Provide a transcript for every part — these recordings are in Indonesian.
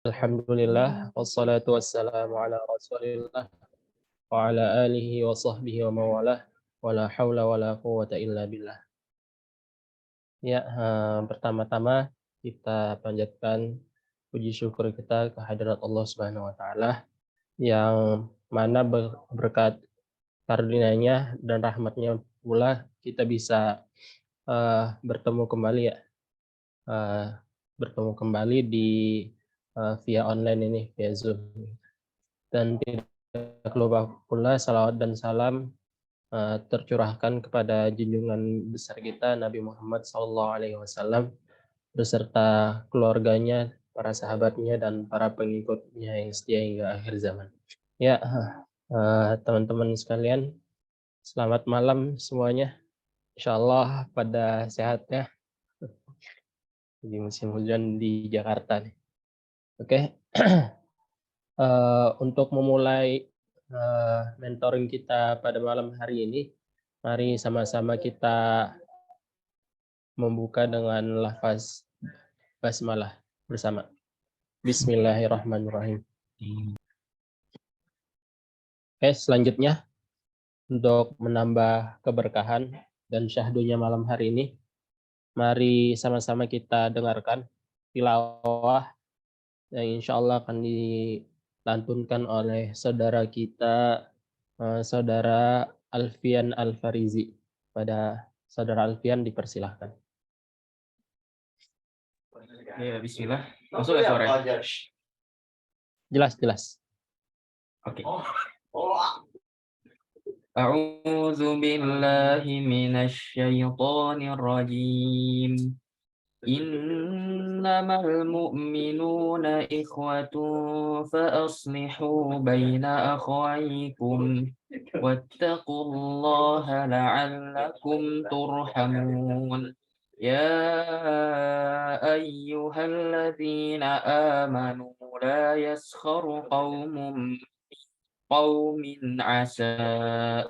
Alhamdulillah, wassalatu wassalamu ala rasulillah, wa ala alihi wa sahbihi wa mawalah, wa la hawla wa la quwwata illa billah. Ya, pertama-tama kita panjatkan puji syukur kita kehadirat Allah Subhanahu wa taala yang mana berkat karunia-Nya dan rahmat-Nya pula kita bisa bertemu kembali ya, eh, bertemu kembali di via online ini, via Zoom. Dan tidak lupa pula salawat dan salam tercurahkan kepada junjungan besar kita Nabi Muhammad SAW beserta keluarganya, para sahabatnya, dan para pengikutnya yang setia hingga akhir zaman. Ya, teman-teman sekalian, selamat malam semuanya. Insya Allah pada sehatnya di musim hujan di Jakarta nih. Oke. Untuk memulai mentoring kita pada malam hari ini, mari sama-sama kita membuka dengan lafaz basmalah bersama. Bismillahirrahmanirrahim. Oke, selanjutnya untuk menambah keberkahan dan syahdunya malam hari ini, mari sama-sama kita dengarkan tilawah yang insya Allah akan dilantunkan oleh saudara kita, saudara Alfian Al-Farizi. Pada saudara Alfian dipersilahkan. Ya, bismillah. Masuk ya suara? Jelas. Oke. A'udzu billahi minasy syaithanir rajim. Innamal mu'minuna ikhwatun fa aslihu baina akhawaykum wattaqullaha la'allakum turhamun. يا أيها الذين آمنوا لا يسخر قوم عسى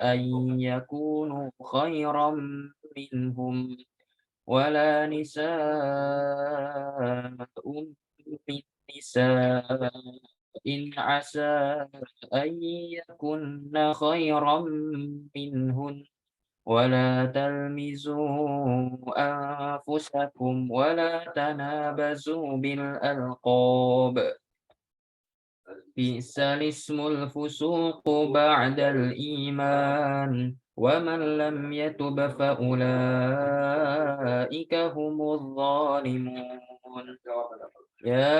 أن يكونوا خيرا منهم ولا نساء من نساء إن عسى أن يكن خيرا منهن ولا تلمزوا أنفسكم ولا تنابزوا بالألقاب بئس الاسم الفسوق بعد الإيمان ومن لم يتب فأولئك هم الظالمون يا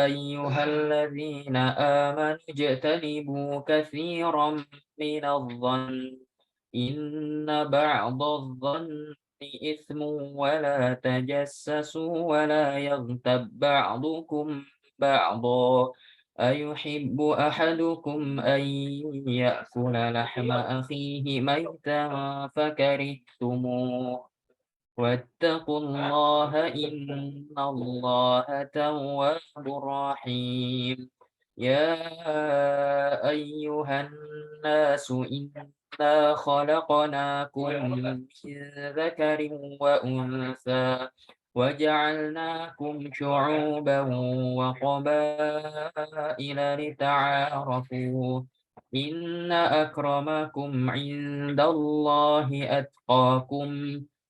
أيها الذين آمنوا اجتنبوا كثيرا من الظن إن بعض الظن إثم ولا تجسسوا ولا يغتب بعضكم بعضا أيحب أحدكم أن يأكل لحم أخيه ميتا فكرهتموه واتقوا الله إن الله تواب رحيم يا أيها الناس إنا خلقناكم من ذكر وأنثى وجعلناكم شعوبا وقبائل لتعارفوا إن أكرمكم عند الله أتقاكم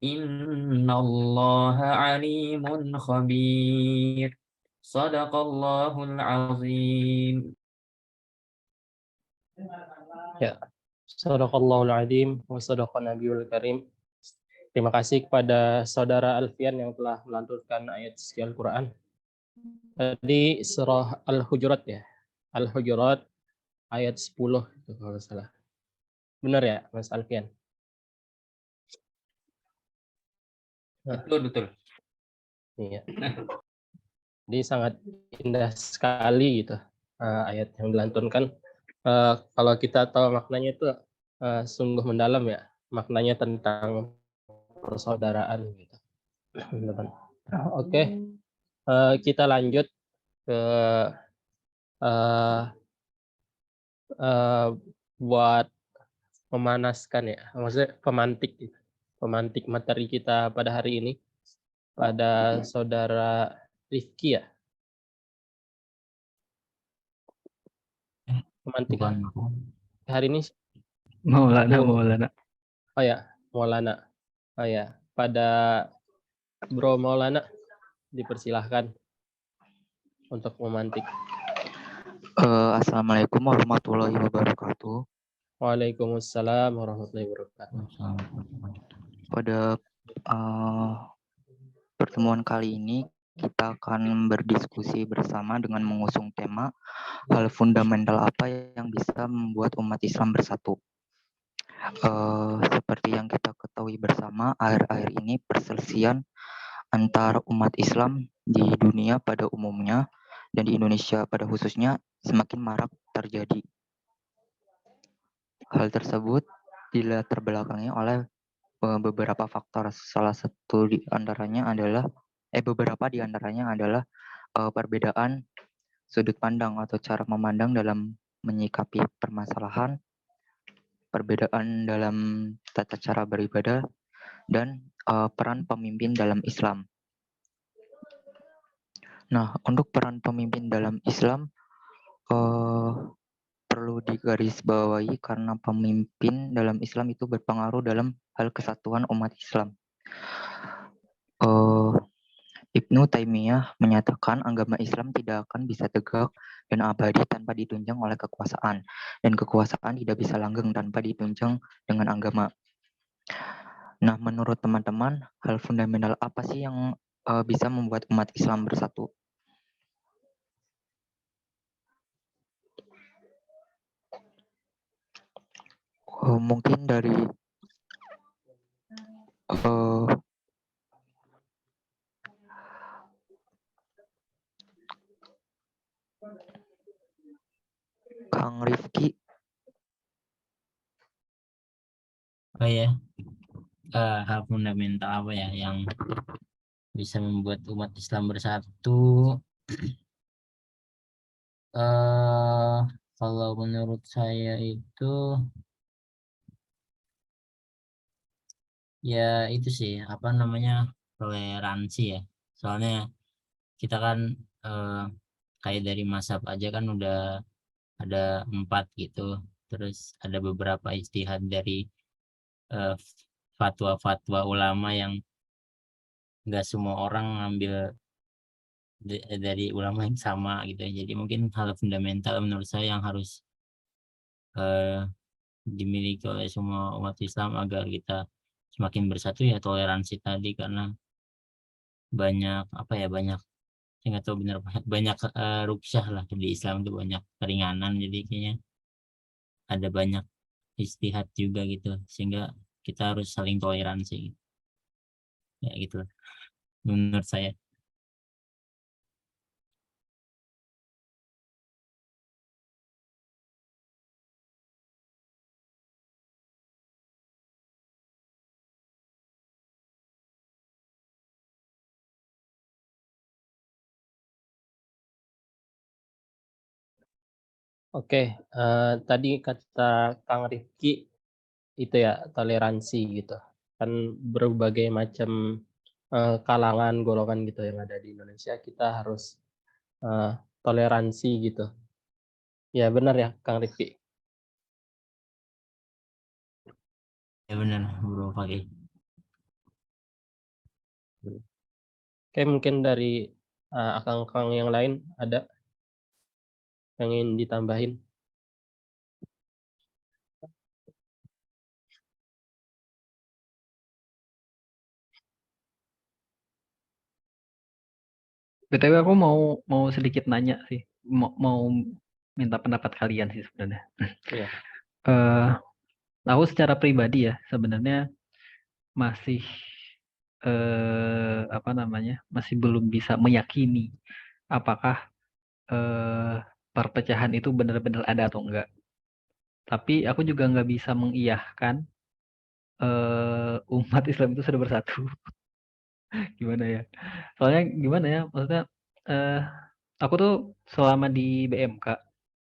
إن الله عليم خبير صدق الله العظيم. Ya, Sadaqallahul Adzim wa sadaqan Nabiyul Karim. Terima kasih kepada saudara Alfian yang telah melantunkan ayat suci Al-Quran. Tadi surah Al-Hujurat ya. Al-Hujurat ayat 10 itu kalau salah. Benar ya, Mas Alfian? Betul. Iya. Jadi sangat indah sekali gitu ayat yang dilantunkan. Kalau kita tahu maknanya itu sungguh mendalam ya, maknanya tentang persaudaraan gitu. Oke, kita lanjut ke buat memanaskan ya, maksudnya pemantik materi kita pada hari ini pada saudara Rifki ya. Pemantik Bukan aku. hari ini Maulana. oh ya, Maulana. Oh ya, pada Bro Maulana dipersilahkan untuk memantik. Assalamualaikum warahmatullahi wabarakatuh. Waalaikumsalam warahmatullahi wabarakatuh. Pada pertemuan kali ini kita akan berdiskusi bersama dengan mengusung tema hal fundamental apa yang bisa membuat umat Islam bersatu. Seperti yang kita ketahui bersama, akhir-akhir ini perselisihan antar umat Islam di dunia pada umumnya dan di Indonesia pada khususnya semakin marak terjadi. Hal tersebut dilatar belakangi oleh beberapa faktor. Salah satu di antaranya adalah beberapa di antaranya adalah perbedaan sudut pandang atau cara memandang dalam menyikapi permasalahan, perbedaan dalam tata cara beribadah, dan peran pemimpin dalam Islam. Nah, untuk peran pemimpin dalam Islam perlu digarisbawahi karena pemimpin dalam Islam itu berpengaruh dalam hal kesatuan umat Islam. Ibnu Taimiyah menyatakan agama Islam tidak akan bisa tegak dan abadi tanpa ditunjang oleh kekuasaan, dan kekuasaan tidak bisa langgeng tanpa ditunjang dengan agama. Nah, menurut teman-teman, hal fundamental apa sih yang bisa membuat umat Islam bersatu? Mungkin dari Kang Rifki. Oh ya, hal fundamental apa ya yang bisa membuat umat Islam bersatu? Kalau menurut saya itu ya itu sih apa namanya, toleransi ya. Soalnya kita kan kayak dari mazhab aja kan udah ada 4 gitu. Terus ada beberapa ijtihad dari fatwa-fatwa ulama yang nggak semua orang ngambil dari ulama yang sama gitu. Jadi mungkin hal fundamental menurut saya yang harus dimiliki oleh semua umat Islam agar kita semakin bersatu ya toleransi tadi, karena banyak apa ya, banyak saya nggak tahu benar, banyak rukyah lah di Islam itu, banyak keringanan, jadi kayaknya ada banyak istihad juga gitu, sehingga kita harus saling toleransi ya gitu menurut saya. Oke, tadi kata Kang Rifki itu ya toleransi gitu. Kan berbagai macam kalangan, golongan gitu yang ada di Indonesia, kita harus toleransi gitu. Ya benar ya Kang Rifki. Ya benar Bro Fakih. Oke, mungkin dari akang-akang yang lain ada yang ingin ditambahin? BTW aku mau sedikit nanya sih, mau minta pendapat kalian sih sebenarnya. Iya. Aku secara pribadi ya sebenarnya masih masih belum bisa meyakini apakah perpecahan itu benar-benar ada atau enggak. Tapi aku juga nggak bisa mengiyahkan umat Islam itu sudah bersatu. Gimana ya? Soalnya gimana ya? Maksudnya aku tuh selama di BMK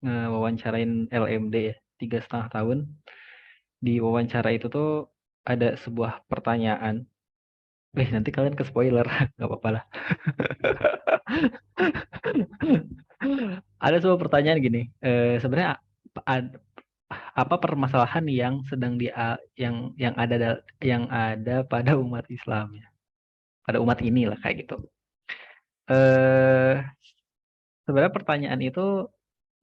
wawancarain LMD ya 3,5 tahun. Di wawancara itu tuh ada sebuah pertanyaan. Nanti kalian ke spoiler, nggak apa-apa lah. Ada sebuah pertanyaan gini. Sebenarnya apa permasalahan yang sedang yang ada pada umat Islam ya, pada umat ini lah kayak gitu. Sebenarnya pertanyaan itu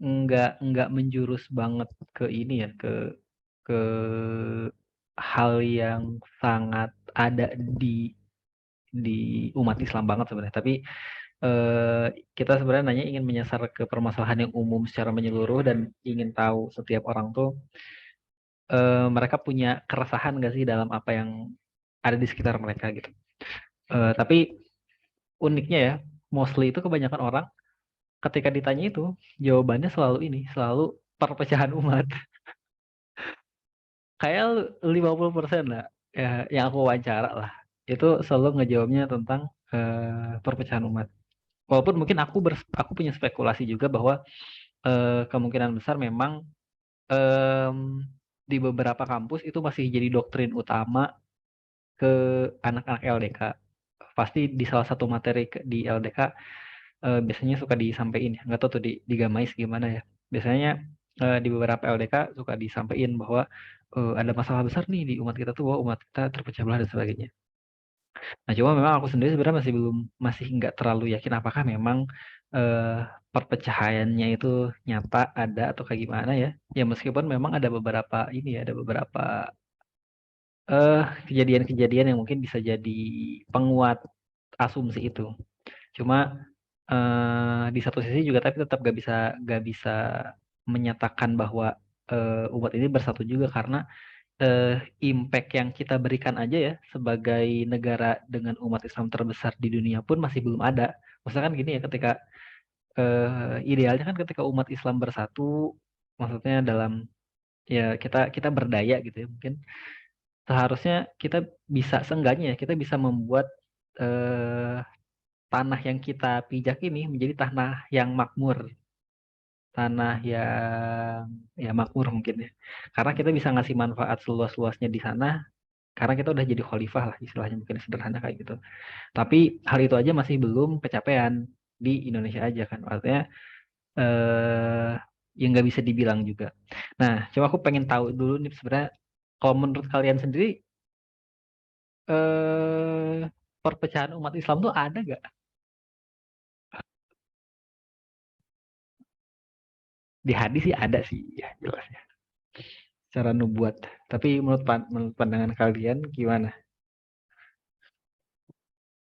nggak menjurus banget ke ini ya, ke hal yang sangat ada di umat Islam banget sebenarnya. Tapi kita sebenarnya ingin menyasar ke permasalahan yang umum secara menyeluruh dan ingin tahu setiap orang tuh mereka punya keresahan nggak sih dalam apa yang ada di sekitar mereka gitu. Tapi uniknya ya, mostly itu kebanyakan orang ketika ditanya itu jawabannya selalu perpecahan umat. Kayak 50% lah ya, yang aku wawancara lah itu selalu ngejawabnya tentang perpecahan umat. Walaupun mungkin aku punya spekulasi juga bahwa kemungkinan besar memang di beberapa kampus itu masih jadi doktrin utama ke anak-anak LDK. Pasti di salah satu materi di LDK biasanya suka disampaikan, nggak tahu tuh di Gamais gimana ya. Biasanya di beberapa LDK suka disampaikan bahwa ada masalah besar nih di umat kita tuh, bahwa umat kita terpecah belah dan sebagainya. Nah, cuma memang aku sendiri sebenarnya masih nggak terlalu yakin apakah memang perpecahannya itu nyata ada atau kayak gimana ya. Ya meskipun memang ada beberapa kejadian-kejadian yang mungkin bisa jadi penguat asumsi itu. Cuma di satu sisi juga tapi tetap gak bisa menyatakan bahwa umat ini bersatu juga, karena impact yang kita berikan aja ya sebagai negara dengan umat Islam terbesar di dunia pun masih belum ada. Maksudnya kan gini ya, ketika idealnya kan ketika umat Islam bersatu, maksudnya dalam ya kita berdaya gitu ya, mungkin seharusnya kita seenggaknya ya, kita bisa membuat tanah yang kita pijak ini menjadi tanah yang makmur, tanah yang ya makmur mungkin ya, karena kita bisa ngasih manfaat seluas-luasnya di sana, karena kita udah jadi khalifah lah istilahnya, mungkin sederhana kayak gitu. Tapi hal itu aja masih belum kecapean di Indonesia aja kan, artinya yang nggak bisa dibilang juga. Nah, coba aku pengen tahu dulu nih sebenarnya, kalau menurut kalian sendiri perpecahan umat Islam tuh ada nggak? Di hadis sih ada sih ya, jelasnya secara nubuat. Tapi menurut pandangan kalian gimana?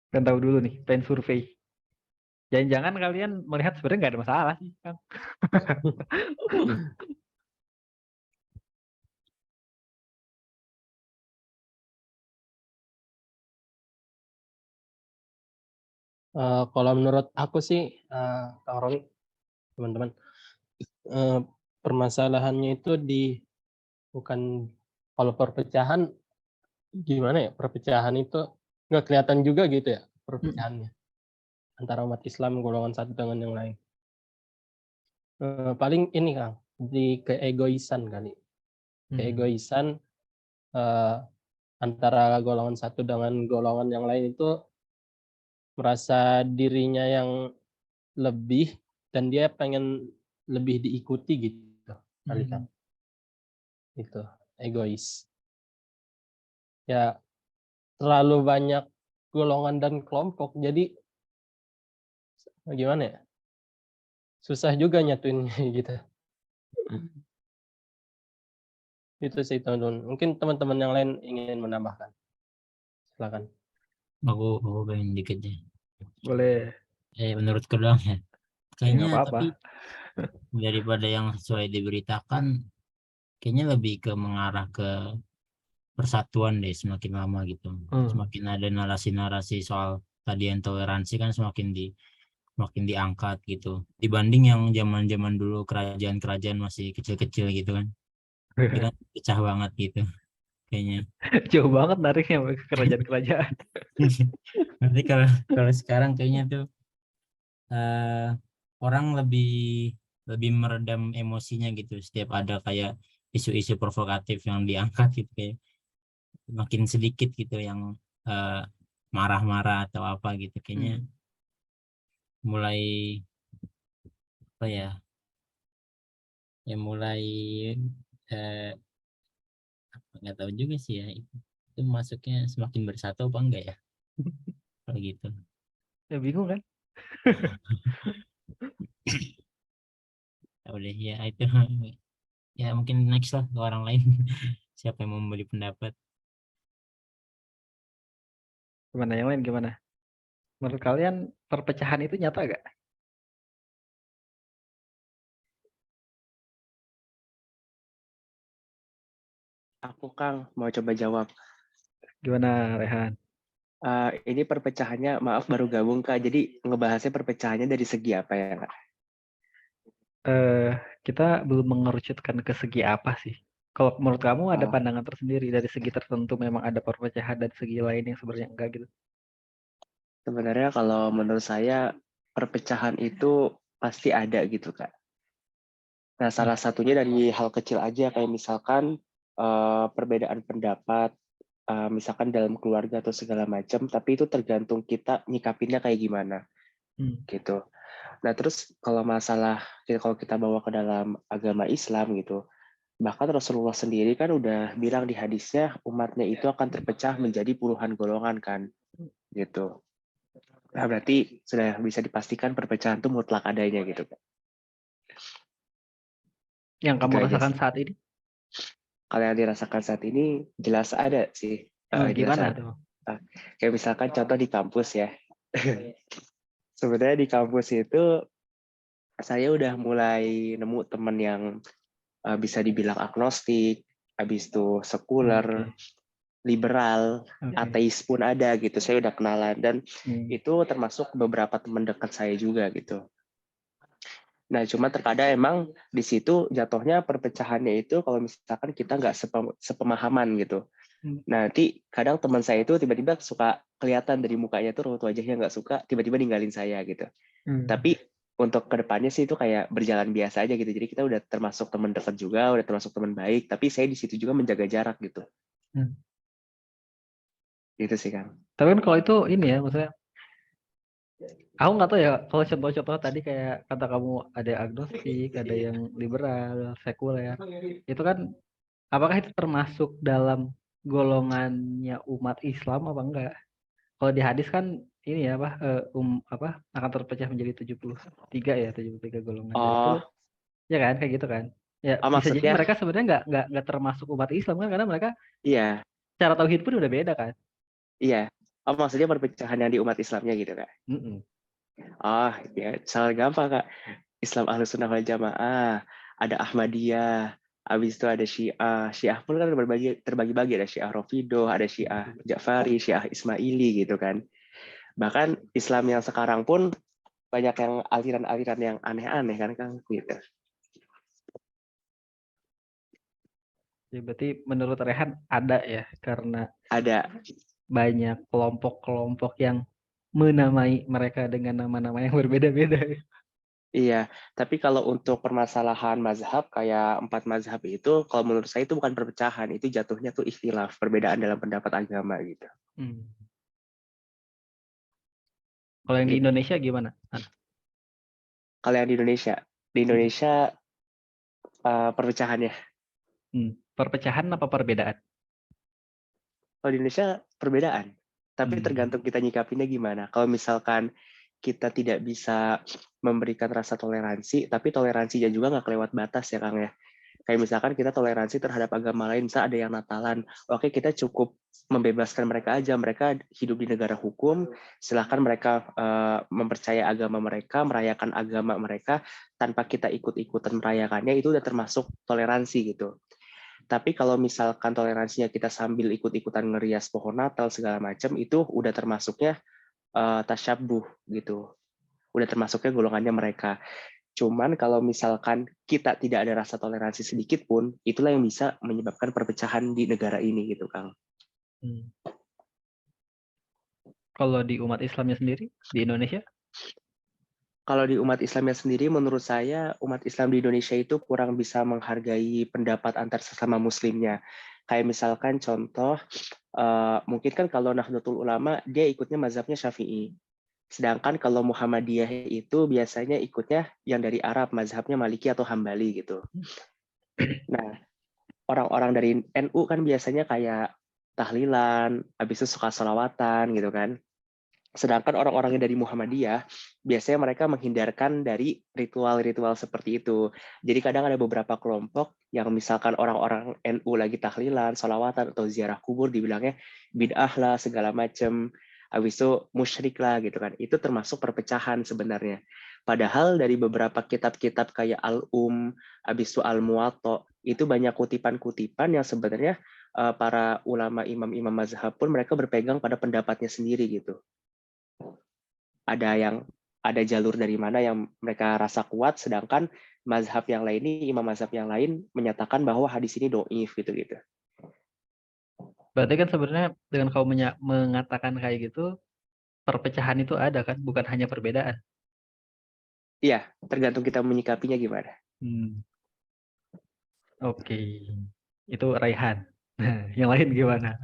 Pengen tahu dulu nih, pengen survei. Jangan-jangan kalian melihat sebenarnya nggak ada masalah sih, Kang. Kalau menurut aku sih, Kang Roni, teman-teman, permasalahannya itu bukan, kalau perpecahan gimana ya, perpecahan itu nggak kelihatan juga gitu ya perpecahannya antara umat Islam golongan satu dengan yang lain. Paling ini Kang, di keegoisan kali. Keegoisan antara golongan satu dengan golongan yang lain itu merasa dirinya yang lebih dan dia pengen lebih diikuti gitu kali kan. Itu egois. Ya terlalu banyak golongan dan kelompok, jadi gimana ya? Susah juga nyatuinnya gitu. Itu sih teman-teman. Mungkin teman-teman yang lain ingin menambahkan. Silakan. Aku pengen dikit ya. Boleh. Menurutku doang ya. Kayaknya nggak apa-apa. tapi daripada yang sesuai diberitakan, kayaknya lebih ke mengarah ke persatuan deh semakin lama gitu. Semakin ada narasi-narasi soal tadi yang toleransi kan semakin diangkat gitu. Dibanding yang zaman-zaman dulu kerajaan-kerajaan masih kecil-kecil gitu kan. Kita pecah banget gitu kayaknya. Jauh banget nariknya ke kerajaan-kerajaan. Nanti kalau sekarang kayaknya tuh orang lebih meredam emosinya gitu setiap ada kayak isu-isu provokatif yang diangkat gitu, kayak makin sedikit gitu yang marah-marah atau apa gitu, kayaknya mulai apa ya, ya mulai eh, nggak tahu juga sih ya itu masuknya semakin bersatu apa enggak ya kalau gitu. Ya bingung kan? Ya udah ya itu ya mungkin next lah ke orang lain siapa yang mau memberi pendapat. Gimana yang lain gimana? Menurut kalian perpecahan itu nyata gak? Aku Kang mau coba jawab. Gimana Rehan? Ini perpecahannya, maaf baru gabung Kak. Jadi ngebahasnya perpecahannya dari segi apa ya Kak? Kita belum mengerucutkan ke segi apa sih? Kalau menurut kamu ada Oh, pandangan tersendiri dari segi tertentu memang ada perpecahan dan segi lain yang sebenarnya enggak gitu? sebenarnya kalau menurut saya perpecahan itu pasti ada gitu Kak. Nah, salah satunya dari hal kecil aja kayak misalkan perbedaan pendapat, misalkan dalam keluarga atau segala macam, tapi itu tergantung kita nyikapinnya kayak gimana gitu. Nah, terus kalau masalah kalau kita bawa ke dalam agama Islam gitu, bahkan Rasulullah sendiri kan udah bilang di hadisnya umatnya itu akan terpecah menjadi puluhan golongan kan gitu. Nah, berarti sudah bisa dipastikan perpecahan itu mutlak adanya gitu Kak. Yang kamu Itu aja rasakan sih. saat ini? Kalau yang dirasakan saat ini jelas ada sih. Jelas Gimana ada. tuh? Kayak misalkan contoh di kampus ya. Sebenarnya di kampus itu saya udah mulai nemu teman yang bisa dibilang agnostik, habis itu sekuler, Oke. liberal, Oke. ateis pun ada gitu. Saya udah kenalan dan Hmm. itu termasuk beberapa teman dekat saya juga gitu. Nah, cuma terkadang emang di situ jatuhnya perpecahannya itu kalau misalkan kita nggak sepemahaman gitu. Nanti kadang teman saya itu tiba-tiba suka kelihatan dari mukanya tuh raut wajahnya nggak suka, tiba-tiba ninggalin saya gitu. Tapi untuk kedepannya sih itu kayak berjalan biasa aja gitu. Jadi kita udah termasuk teman dekat juga, udah termasuk teman baik. Tapi saya di situ juga menjaga jarak gitu. Gitu sih Kang. Tapi kan kalau itu ini ya, maksudnya aku nggak tahu ya kalau contoh-contoh tadi kayak kata kamu ada agnostik, ada yang liberal, sekuler. Itu kan apakah itu termasuk dalam golongannya umat Islam apa enggak? Kalau di hadis kan ini ya akan terpecah menjadi 73 ya, 73 golongan. Dan itu Oh, ya kan kayak gitu kan. Ya bisa jadi maksudnya mereka sebenarnya nggak termasuk umat Islam kan karena mereka iya, cara tauhid pun udah beda kan. iya. Oh, maksudnya perpecahan yang di umat Islamnya gitu Kak. Mm-mm. Oh, ya sangat gampang Kak. Islam Ahlus Sunnah wal Jamaah, ada Ahmadiyah, habis itu ada Syiah. Syiah pun kan terbagi-bagi, ada Syiah Rafidho, ada Syiah Ja'fari, Syiah Ismaili gitu kan. Bahkan Islam yang sekarang pun banyak yang aliran-aliran yang aneh-aneh kan Kang gitu. Ya, berarti menurut Rehan ada ya karena Ada, banyak kelompok-kelompok yang menamai mereka dengan nama-nama yang berbeda-beda. iya. Tapi kalau untuk permasalahan mazhab kayak 4 mazhab itu, kalau menurut saya itu bukan perpecahan, itu jatuhnya tuh ikhtilaf, perbedaan dalam pendapat agama gitu. Kalau yang di Gitu. Indonesia gimana? Kalau yang di Indonesia perpecahannya. Perpecahan apa perbedaan? Kalau di Indonesia perbedaan, tapi tergantung kita nyikapinnya gimana. Kalau misalkan kita tidak bisa memberikan rasa toleransi, tapi toleransinya juga nggak kelewat batas ya Kang ya. Kayak misalkan kita toleransi terhadap agama lain, misal ada yang Natalan, oke kita cukup membebaskan mereka aja, mereka hidup di negara hukum, silahkan mereka mempercaya agama mereka, merayakan agama mereka, tanpa kita ikut-ikutan merayakannya, itu udah termasuk toleransi gitu. Tapi kalau misalkan toleransinya kita sambil ikut-ikutan ngerias pohon Natal segala macam, itu udah termasuknya tasyabuh gitu. Udah termasuknya golongannya mereka. Cuman kalau misalkan kita tidak ada rasa toleransi sedikit pun, itulah yang bisa menyebabkan perpecahan di negara ini gitu, Kang. Kalau di umat Islamnya sendiri di Indonesia? Kalau di umat Islamnya sendiri, menurut saya umat Islam di Indonesia itu kurang bisa menghargai pendapat antar sesama Muslimnya. Kayak misalkan contoh, mungkin kan kalau Nahdlatul Ulama dia ikutnya mazhabnya Syafi'i. Sedangkan kalau Muhammadiyah itu biasanya ikutnya yang dari Arab, mazhabnya Maliki atau Hambali gitu. Nah, orang-orang dari NU kan biasanya kayak tahlilan, habis itu suka sholawatan gitu kan. Sedangkan orang-orang yang dari Muhammadiyah, biasanya mereka menghindarkan dari ritual-ritual seperti itu. Jadi kadang ada beberapa kelompok yang misalkan orang-orang NU lagi tahlilan, sholawatan, atau ziarah kubur, dibilangnya bid'ah lah, segala macam. Habis itu musyrik lah gitu kan. Itu termasuk perpecahan sebenarnya. Padahal dari beberapa kitab-kitab kayak habis itu Al-Muwatta, itu banyak kutipan-kutipan yang sebenarnya para ulama imam-imam mazhab pun mereka berpegang pada pendapatnya sendiri gitu. Ada jalur dari mana yang mereka rasa kuat, sedangkan mazhab yang lain ini, imam mazhab yang lain menyatakan bahwa hadis ini doif gitu. Berarti kan sebenarnya dengan kau mengatakan kayak gitu, perpecahan itu ada kan, bukan hanya perbedaan. Iya, tergantung kita menyikapinya gimana. Oke, itu Raihan. Yang lain gimana?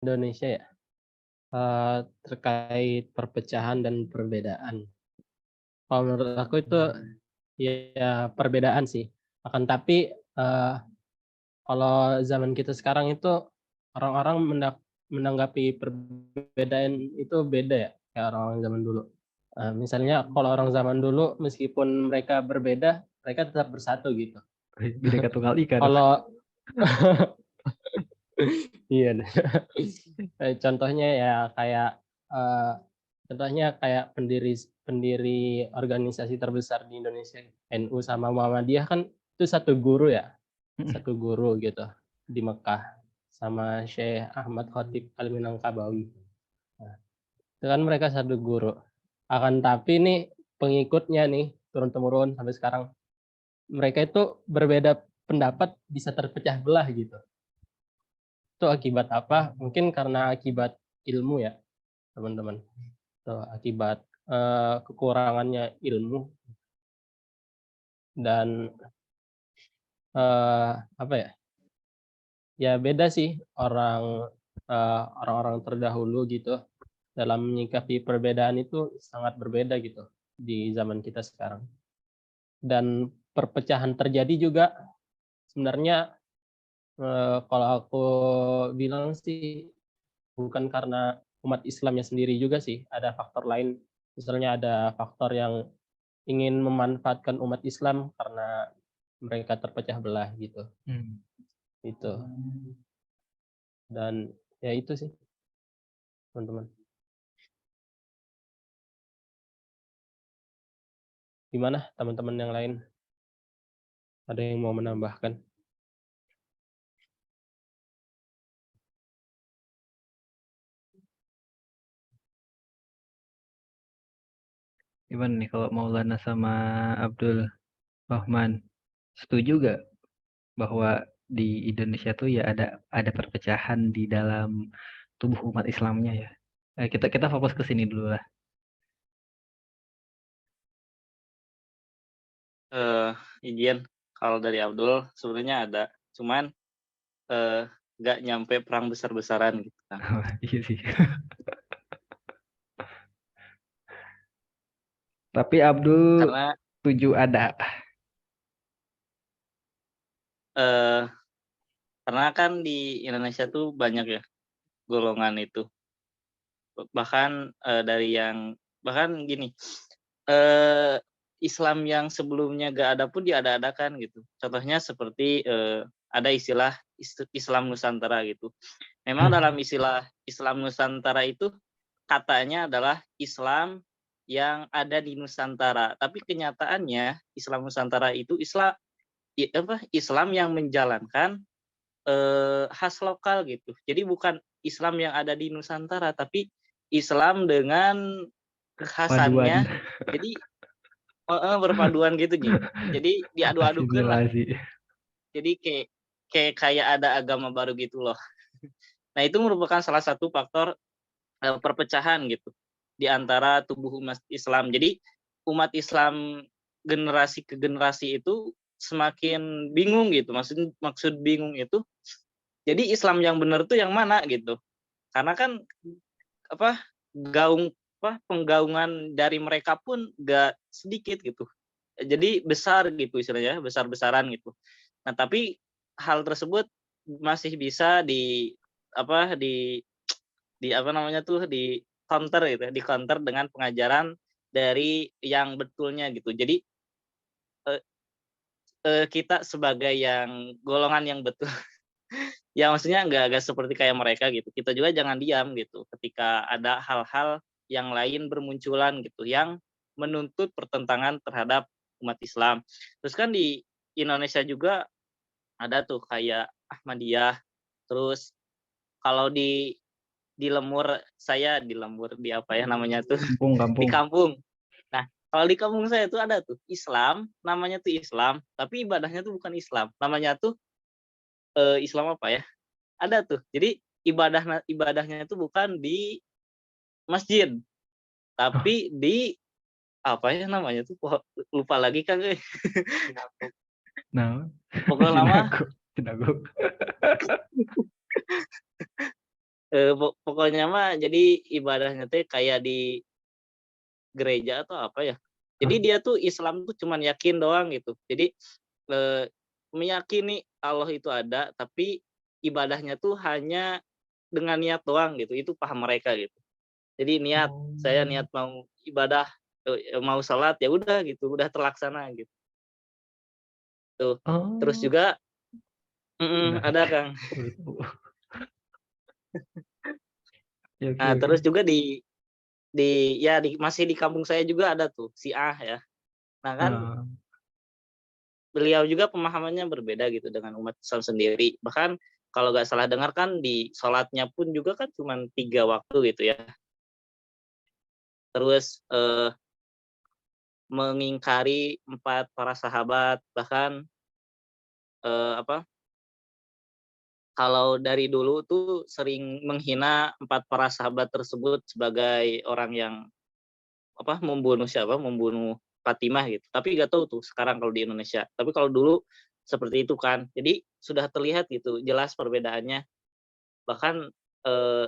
Indonesia ya, terkait perpecahan dan perbedaan. Kalau menurut aku itu ya perbedaan sih. Akan tapi kalau zaman kita sekarang itu orang-orang menanggapi perbedaan itu beda ya, kayak orang-orang zaman dulu. Misalnya kalau orang zaman dulu meskipun mereka berbeda, mereka tetap bersatu gitu. Bineka Tunggal Ika dong. Kalau iya, contohnya ya kayak contohnya kayak pendiri organisasi terbesar di Indonesia, NU sama Muhammadiyah kan itu satu guru ya, satu guru gitu di Mekah sama Syekh Ahmad Khatib Al-Minangkabawi. Nah, itu kan mereka satu guru. Akan tapi nih pengikutnya nih turun-temurun sampai sekarang, mereka itu berbeda pendapat, bisa terpecah belah gitu. Itu akibat apa? Mungkin karena akibat ilmu ya, teman-teman. Itu akibat kekurangannya ilmu dan apa ya? Ya beda sih orang-orang terdahulu gitu dalam menyikapi perbedaan itu sangat berbeda gitu di zaman kita sekarang. Dan perpecahan terjadi juga sebenarnya kalau aku bilang sih bukan karena umat Islamnya sendiri juga sih, ada faktor lain. Misalnya ada faktor yang ingin memanfaatkan umat Islam karena mereka terpecah belah gitu. Itu. Dan ya itu sih, teman-teman. Gimana teman-teman yang lain? Ada yang mau menambahkan? Gimana nih kalau Maulana sama Abdul Rahman setuju gak bahwa di Indonesia tuh ya ada perpecahan di dalam tubuh umat Islamnya ya? Kita fokus ke sini dulu lah. Izin kalau dari Abdul sebenarnya ada, cuman nggak nyampe perang besar-besaran gitu kan. Iya sih. Tapi Abdul Karena setuju ada. karena kan di Indonesia tuh banyak ya golongan itu. Bahkan bahkan gini, Islam yang sebelumnya gak ada pun diada-adakan gitu. Contohnya seperti ada istilah Islam Nusantara gitu. Memang dalam istilah Islam Nusantara itu katanya adalah Islam yang ada di Nusantara, tapi kenyataannya Islam Nusantara itu Islam yang menjalankan khas lokal gitu. Jadi bukan Islam yang ada di Nusantara, tapi Islam dengan kekhasannya. Jadi berpaduan gitu nih. Jadi diadu-adukan lah. Jadi kayak ada agama baru gitu loh. Nah, itu merupakan salah satu faktor perpecahan gitu di antara tubuh umat Islam. Jadi umat Islam generasi ke generasi itu semakin bingung gitu. Maksud bingung itu, jadi Islam yang benar tuh yang mana gitu. Karena kan apa penggaungan dari mereka pun gak sedikit gitu. Jadi besar gitu istilahnya, besar-besaran gitu. Nah, tapi hal tersebut masih bisa di counter gitu, di counter dengan pengajaran dari yang betulnya gitu. Jadi kita sebagai yang golongan yang betul, ya maksudnya nggak seperti kayak mereka gitu. Kita juga jangan diam gitu ketika ada hal-hal yang lain bermunculan gitu yang menuntut pertentangan terhadap umat Islam. Terus kan di Indonesia juga ada tuh kayak Ahmadiyah. Terus kalau di Lemur di apa ya namanya tuh di Kampung. kampung. Nah, kalau di kampung saya tuh ada tuh Islam, namanya tuh Islam, tapi ibadahnya tuh bukan Islam. Namanya tuh Islam apa ya? Ada tuh. Jadi ibadahnya itu bukan di masjid, tapi di apa ya namanya tuh lupa lagi kan. Nah, Pokoknya lama sinagog. pokoknya mah jadi ibadahnya tuh kayak di gereja atau apa ya. Jadi dia tuh Islam tuh cuman yakin doang gitu. Jadi meyakini Allah itu ada, tapi ibadahnya tuh hanya dengan niat doang gitu. Itu paham mereka gitu. Jadi saya niat mau ibadah, mau sholat ya udah gitu, udah terlaksana gitu. Tuh. Terus Oh, juga menarik. ada Kang. Baru tahu. Ya, Nah, oke. terus juga masih di kampung saya juga ada tuh Syiah ya. Nah kan Ah, beliau juga pemahamannya berbeda gitu dengan umat Islam sendiri. Bahkan kalau nggak salah dengar kan di sholatnya pun juga kan cuma 3 waktu gitu ya. Terus mengingkari 4 para sahabat, bahkan kalau dari dulu tuh sering menghina 4 para sahabat tersebut sebagai orang yang membunuh Fatimah gitu. Tapi nggak tahu tuh sekarang kalau di Indonesia. Tapi kalau dulu seperti itu kan. Jadi sudah terlihat gitu jelas perbedaannya. Bahkan eh,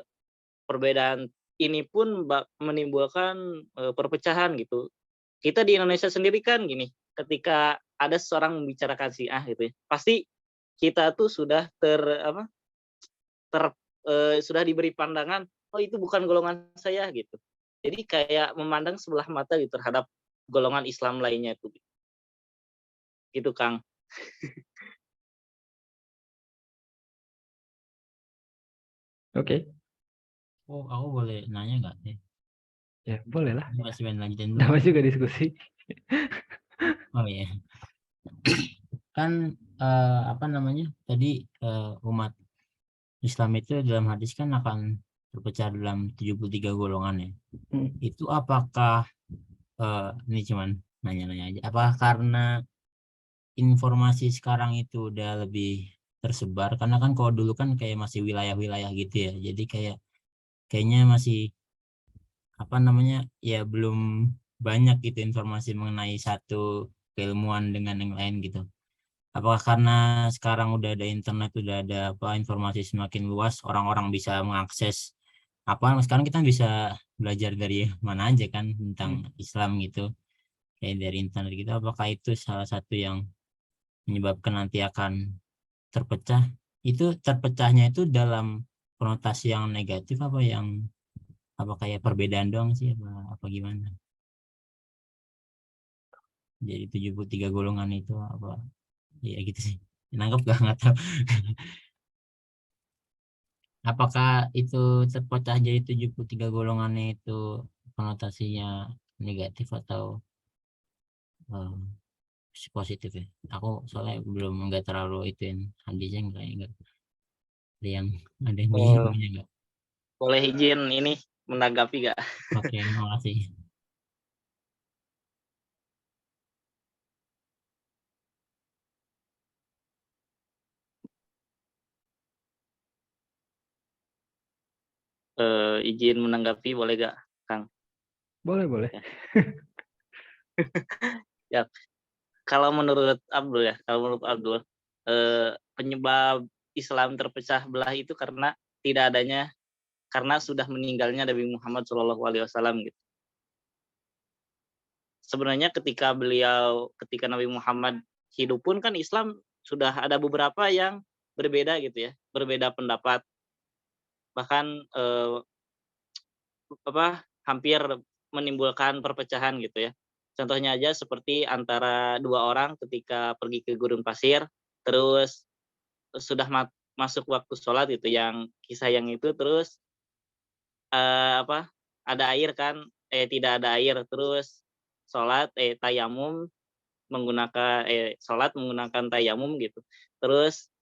perbedaan ini pun menimbulkan perpecahan gitu. Kita di Indonesia sendiri kan gini, ketika ada seorang membicarakan Syiah gitu ya, pasti kita tuh sudah sudah diberi pandangan, oh itu bukan golongan saya gitu. Jadi kayak memandang sebelah mata gitu terhadap golongan Islam lainnya itu. Gitu Kang. oke. Oh, aku boleh nanya nggak sih? Ya, boleh lah. Ini masih pengen lanjutin dulu. Namanya juga diskusi. Oh iya. Kan apa namanya? Tadi umat Islam itu dalam hadis kan akan terpecah dalam 73 golongan ya. Itu apakah ini cuman nanya-nanya aja. Apakah karena informasi sekarang itu udah lebih tersebar? Karena kan kalau dulu kan kayak masih wilayah-wilayah gitu ya. Jadi kayaknya masih apa namanya ya belum banyak gitu informasi mengenai satu keilmuan dengan yang lain gitu. Apakah karena sekarang udah ada internet, udah ada informasi semakin luas, orang-orang bisa mengakses sekarang kita bisa belajar dari mana aja kan tentang Islam gitu, kayak dari internet gitu. Apakah itu salah satu yang menyebabkan nanti akan terpecah? Itu terpecahnya itu dalam konotasi yang negatif apa kayak perbedaan doang sih apa gimana? Jadi 73 golongan itu apa? Ya gitu sih. Nangkep nggak tahu. Apakah itu terpecah jadi 73 golongannya itu konotasinya negatif atau positif ya? Aku soalnya belum nggak terlalu ituin hadisnya nggak ada yang punya nggak? Boleh izin ini menanggapi nggak? Oke, makasih. Izin menanggapi boleh nggak Kang? Boleh. Ya, kalau menurut Abdul, penyebab Islam terpecah belah itu karena tidak adanya karena sudah meninggalnya Nabi Muhammad SAW gitu. Sebenarnya ketika Nabi Muhammad hidup pun kan Islam sudah ada beberapa yang berbeda gitu ya, berbeda pendapat, bahkan hampir menimbulkan perpecahan gitu ya. Contohnya aja seperti antara dua orang ketika pergi ke gurun pasir, terus sudah masuk waktu sholat gitu, yang kisah yang itu, terus ada air kan, tidak ada air, terus sholat tayamum menggunakan sholat menggunakan tayamum gitu. Terus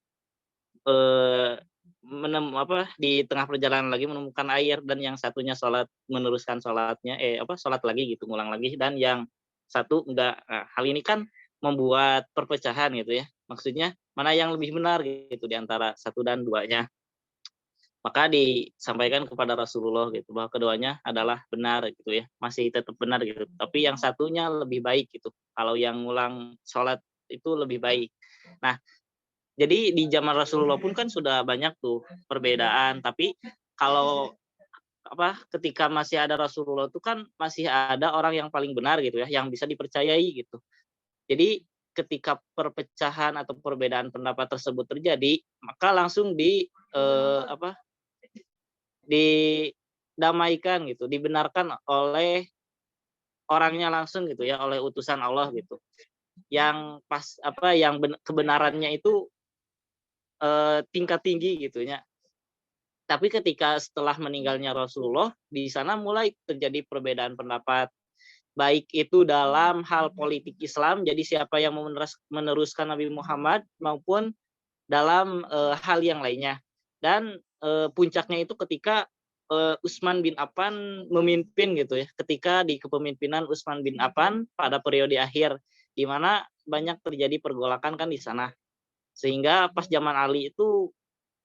di tengah perjalanan lagi menemukan air, dan yang satunya sholat meneruskan sholatnya sholat lagi gitu, ngulang lagi, dan yang satu enggak. Nah, hal ini kan membuat perpecahan gitu ya. Maksudnya mana yang lebih benar gitu di antara satu dan duanya. Maka disampaikan kepada Rasulullah gitu bahwa keduanya adalah benar gitu ya, masih tetap benar gitu. Tapi yang satunya lebih baik gitu. Kalau yang ngulang sholat itu lebih baik. Nah, jadi di zaman Rasulullah pun kan sudah banyak tuh perbedaan, tapi kalau ketika masih ada Rasulullah itu kan masih ada orang yang paling benar gitu ya, yang bisa dipercayai gitu. Jadi ketika perpecahan atau perbedaan pendapat tersebut terjadi, maka langsung didamaikan gitu, dibenarkan oleh orangnya langsung gitu ya, oleh utusan Allah gitu. Yang kebenarannya itu tingkat tinggi gitu ya. Tapi ketika setelah meninggalnya Rasulullah, di sana mulai terjadi perbedaan pendapat, baik itu dalam hal politik Islam, jadi siapa yang meneruskan Nabi Muhammad, maupun dalam hal yang lainnya. Dan puncaknya itu ketika Utsman bin Affan memimpin gitu ya, ketika di kepemimpinan Utsman bin Affan pada periode akhir, di mana banyak terjadi pergolakan kan di sana. Sehingga pas zaman Ali itu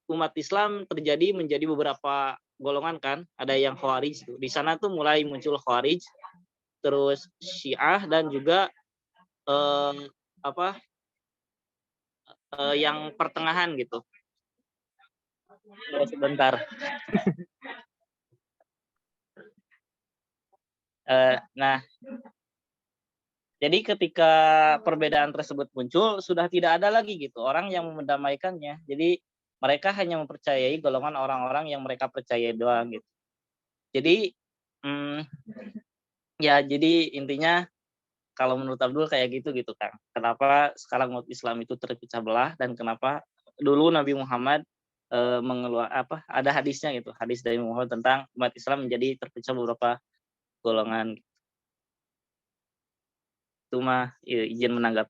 umat Islam menjadi beberapa golongan kan, ada yang Khawarij tuh. Di sana tuh mulai muncul Khawarij, terus Syiah, dan juga yang pertengahan gitu. Sebentar. Nah, jadi ketika perbedaan tersebut muncul, sudah tidak ada lagi gitu orang yang mendamaikannya. Jadi mereka hanya mempercayai golongan orang-orang yang mereka percaya doang gitu. Jadi jadi intinya kalau menurut Abdul kayak gitu Kang. Kenapa sekarang umat Islam itu terpecah belah, dan kenapa dulu Nabi Muhammad ada hadisnya gitu, hadis dari Muhammad tentang umat Islam menjadi terpecah beberapa golongan. Itu mah izin menanggap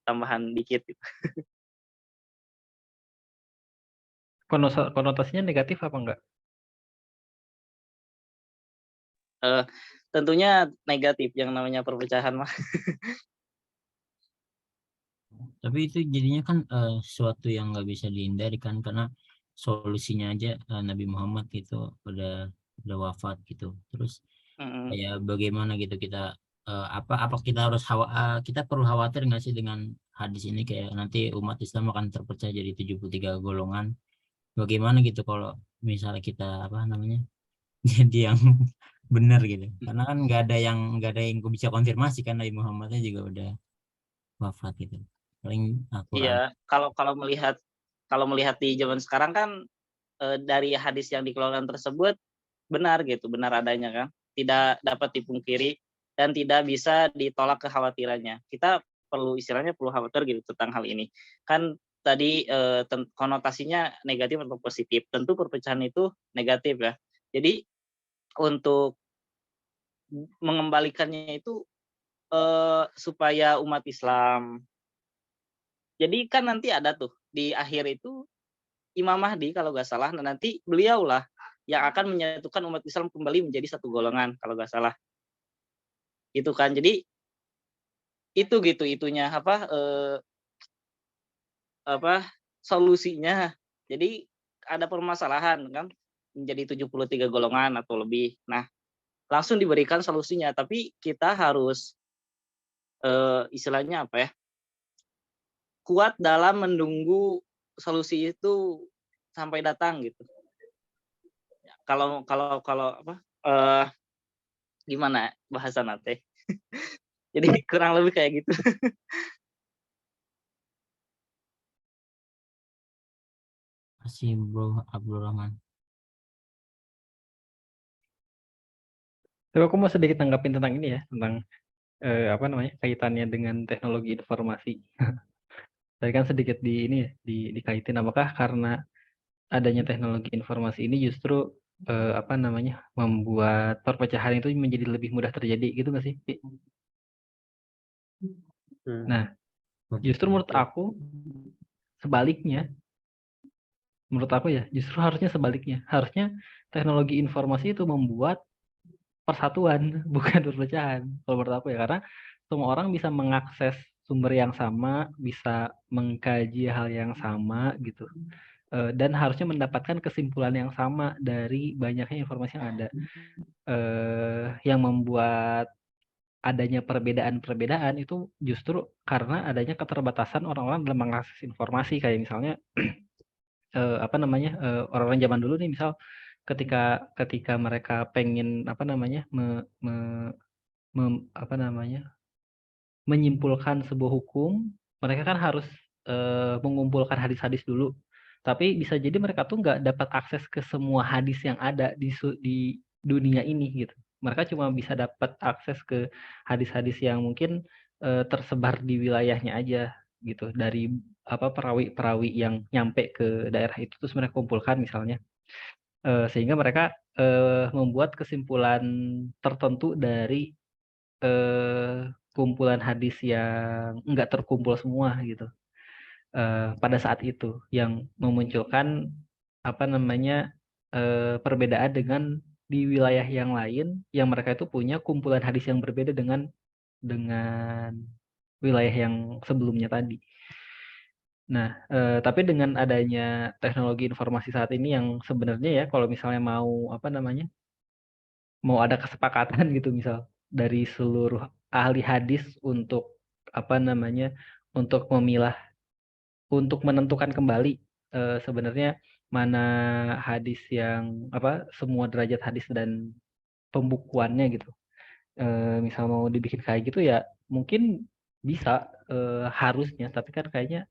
tambahan dikit gitu. Konotasinya negatif apa enggak? Tentunya negatif yang namanya perpecahan mah. Tapi itu jadinya kan sesuatu yang nggak bisa dihindari kan, karena solusinya aja Nabi Muhammad gitu udah wafat gitu. Terus kayak bagaimana gitu kita apa kita harus kita perlu khawatir nggak sih dengan hadis ini, kayak nanti umat Islam akan terpecah jadi 73 golongan. Bagaimana gitu kalau misalnya kita jadi yang benar gitu, karena kan nggak ada yang bisa konfirmasi kan Nabi Muhammadnya juga udah wafat gitu. Paling aku Iya, kalau melihat di zaman sekarang kan dari hadis yang dikeluarkan tersebut benar gitu, benar adanya kan, tidak dapat dipungkiri dan tidak bisa ditolak kekhawatirannya. Kita istilahnya perlu khawatir gitu tentang hal ini. Kan tadi konotasinya negatif atau positif. Tentu perpecahan itu negatif ya. Jadi untuk mengembalikannya itu supaya umat Islam. Jadi kan nanti ada tuh di akhir itu Imam Mahdi kalau nggak salah, nah nanti beliaulah yang akan menyatukan umat Islam kembali menjadi satu golongan kalau nggak salah. Itu kan. Jadi itunya solusinya. Jadi ada permasalahan kan menjadi 73 golongan atau lebih. Nah, langsung diberikan solusinya, tapi kita harus istilahnya kuat dalam menunggu solusi itu sampai datang gitu. kalau apa, gimana bahasa nate? Jadi kurang lebih kayak gitu. Masih Bro Abdul Rahman. Tapi aku mau sedikit tanggapin tentang ini ya, tentang apa namanya kaitannya dengan teknologi informasi. Tadi kan sedikit di ini ya, dikaitin apakah karena adanya teknologi informasi ini justru apa namanya membuat perpecahan itu menjadi lebih mudah terjadi gitu nggak sih? Pi? Nah, justru menurut aku sebaliknya. Menurut aku ya, justru harusnya sebaliknya. Harusnya teknologi informasi itu membuat persatuan, bukan perpecahan. Kalau menurut aku ya, karena semua orang bisa mengakses sumber yang sama, bisa mengkaji hal yang sama gitu. Dan harusnya mendapatkan kesimpulan yang sama dari banyaknya informasi yang ada. Yang membuat adanya perbedaan-perbedaan itu justru karena adanya keterbatasan orang-orang dalam mengakses informasi, kayak misalnya apa namanya orang-orang zaman dulu nih, misal ketika mereka pengen apa namanya apa namanya menyimpulkan sebuah hukum, mereka kan harus mengumpulkan hadis-hadis dulu. Tapi bisa jadi mereka tuh nggak dapat akses ke semua hadis yang ada di dunia ini gitu. Mereka cuma bisa dapat akses ke hadis-hadis yang mungkin tersebar di wilayahnya aja gitu, dari apa perawi-perawi yang nyampe ke daerah itu terus mereka kumpulkan misalnya. Sehingga mereka membuat kesimpulan tertentu dari kumpulan hadis yang enggak terkumpul semua gitu. Pada saat itu yang memunculkan apa namanya perbedaan dengan di wilayah yang lain yang mereka itu punya kumpulan hadis yang berbeda dengan wilayah yang sebelumnya tadi. Nah, tapi dengan adanya teknologi informasi saat ini yang sebenarnya ya kalau misalnya mau apa namanya mau ada kesepakatan gitu misal dari seluruh ahli hadis untuk apa namanya untuk untuk menentukan kembali sebenarnya mana hadis yang apa semua derajat hadis dan pembukuannya gitu. Misal mau dibikin kayak gitu ya mungkin bisa harusnya, tapi kan kayaknya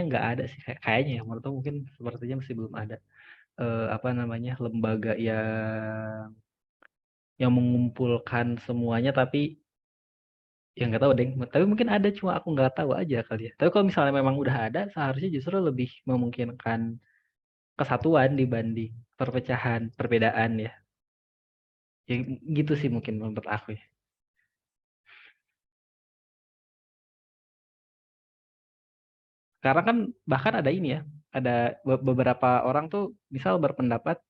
nggak ada sih, kayaknya ya menurut aku mungkin sepertinya masih belum ada apa namanya lembaga yang mengumpulkan semuanya, tapi ya nggak tahu deh, tapi mungkin ada cuma aku nggak tahu aja kali ya. Tapi kalau misalnya memang udah ada seharusnya justru lebih memungkinkan kesatuan dibanding perpecahan perbedaan ya, ya gitu sih mungkin menurut aku ya. Karena kan bahkan ada ini ya, ada beberapa orang tuh misal berpendapat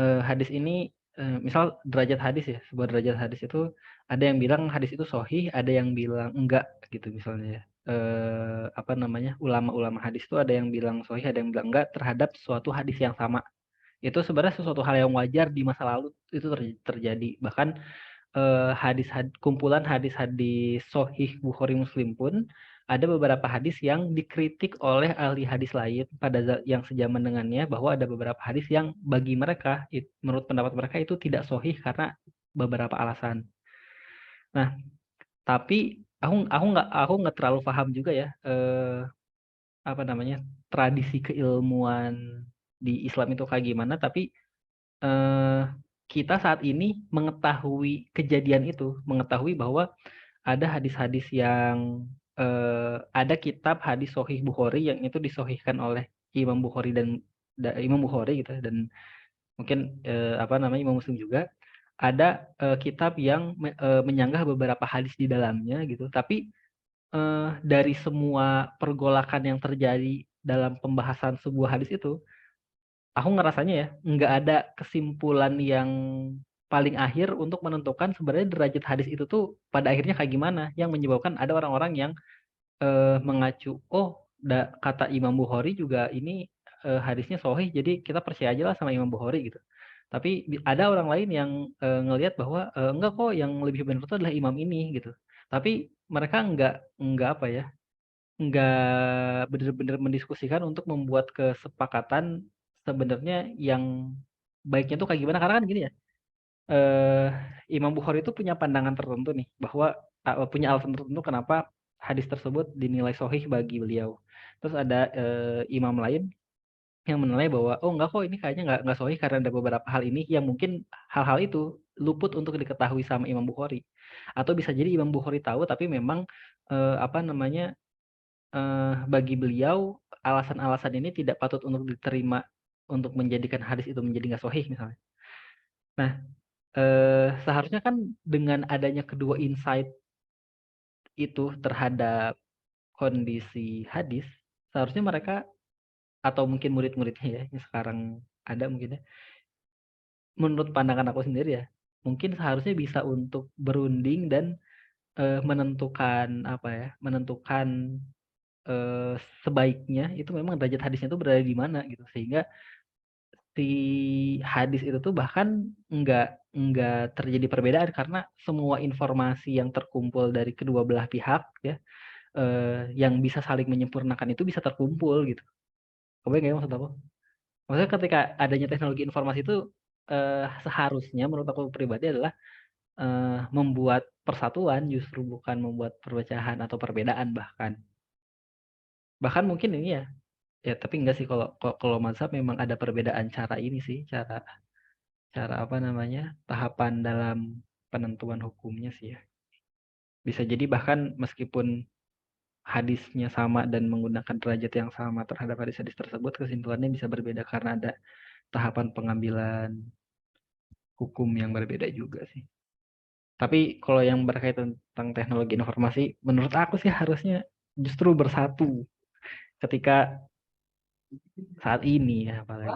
hadis ini misal derajat hadis ya, sebuah derajat hadis itu ada yang bilang hadis itu sahih, ada yang bilang enggak gitu misalnya ya. Apa namanya ulama-ulama hadis itu ada yang bilang sahih, ada yang bilang enggak terhadap suatu hadis yang sama. Itu sebenarnya sesuatu hal yang wajar di masa lalu itu terjadi. Bahkan kumpulan hadis-hadis sahih Bukhari Muslim pun ada beberapa hadis yang dikritik oleh ahli hadis lain pada yang sejaman dengannya, bahwa ada beberapa hadis yang bagi mereka menurut pendapat mereka itu tidak sahih karena beberapa alasan. Nah, tapi aku nggak terlalu paham juga ya apa namanya tradisi keilmuan di Islam itu kayak gimana, tapi kita saat ini mengetahui kejadian itu, mengetahui bahwa ada hadis-hadis yang ada kitab hadis Sahih Bukhari yang itu disahihkan oleh Imam Bukhari dan Imam Bukhari gitu, dan mungkin apa namanya Imam Muslim juga ada kitab yang menyanggah beberapa hadis di dalamnya gitu, tapi dari semua pergolakan yang terjadi dalam pembahasan sebuah hadis itu, aku ngerasanya ya nggak ada kesimpulan yang paling akhir untuk menentukan sebenarnya derajat hadis itu tuh pada akhirnya kayak gimana, yang menyebabkan ada orang-orang yang mengacu kata Imam Bukhari juga ini hadisnya sahih jadi kita percaya aja lah sama Imam Bukhari gitu. Tapi ada orang lain yang ngelihat bahwa enggak kok, yang lebih benar itu adalah imam ini gitu. Tapi mereka enggak apa ya, enggak benar-benar mendiskusikan untuk membuat kesepakatan sebenarnya yang baiknya tuh kayak gimana, karena kan gini ya, Imam Bukhari itu punya pandangan tertentu nih, bahwa punya alasan tertentu kenapa hadis tersebut dinilai sahih bagi beliau. Terus ada imam lain yang menilai bahwa oh enggak kok, ini kayaknya nggak sahih karena ada beberapa hal ini yang mungkin hal-hal itu luput untuk diketahui sama Imam Bukhari. Atau bisa jadi Imam Bukhari tahu tapi memang apa namanya, bagi beliau alasan-alasan ini tidak patut untuk diterima untuk menjadikan hadis itu menjadi nggak sahih misalnya. Nah, seharusnya kan dengan adanya kedua insight itu terhadap kondisi hadis, seharusnya mereka atau mungkin murid-muridnya ya yang sekarang ada mungkin ya, menurut pandangan aku sendiri ya, mungkin seharusnya bisa untuk berunding dan menentukan apa ya, menentukan sebaiknya itu memang derajat hadisnya itu berada di mana gitu, sehingga si hadis itu tuh bahkan nggak terjadi perbedaan karena semua informasi yang terkumpul dari kedua belah pihak ya, yang bisa saling menyempurnakan itu bisa terkumpul gitu. Kebayang nggak ya maksud aku? Maksudnya ketika adanya teknologi informasi itu seharusnya menurut aku pribadi adalah membuat persatuan justru bukan membuat perpecahan atau perbedaan bahkan. Bahkan mungkin ini ya tapi enggak sih, kalau mazhab memang ada perbedaan cara ini sih, cara apa namanya, tahapan dalam penentuan hukumnya sih ya. Bisa jadi bahkan meskipun hadisnya sama dan menggunakan derajat yang sama terhadap hadis-hadis tersebut, kesimpulannya bisa berbeda karena ada tahapan pengambilan hukum yang berbeda juga sih. Tapi kalau yang berkaitan tentang teknologi informasi, menurut aku sih harusnya justru bersatu ketika saat ini ya apalagi.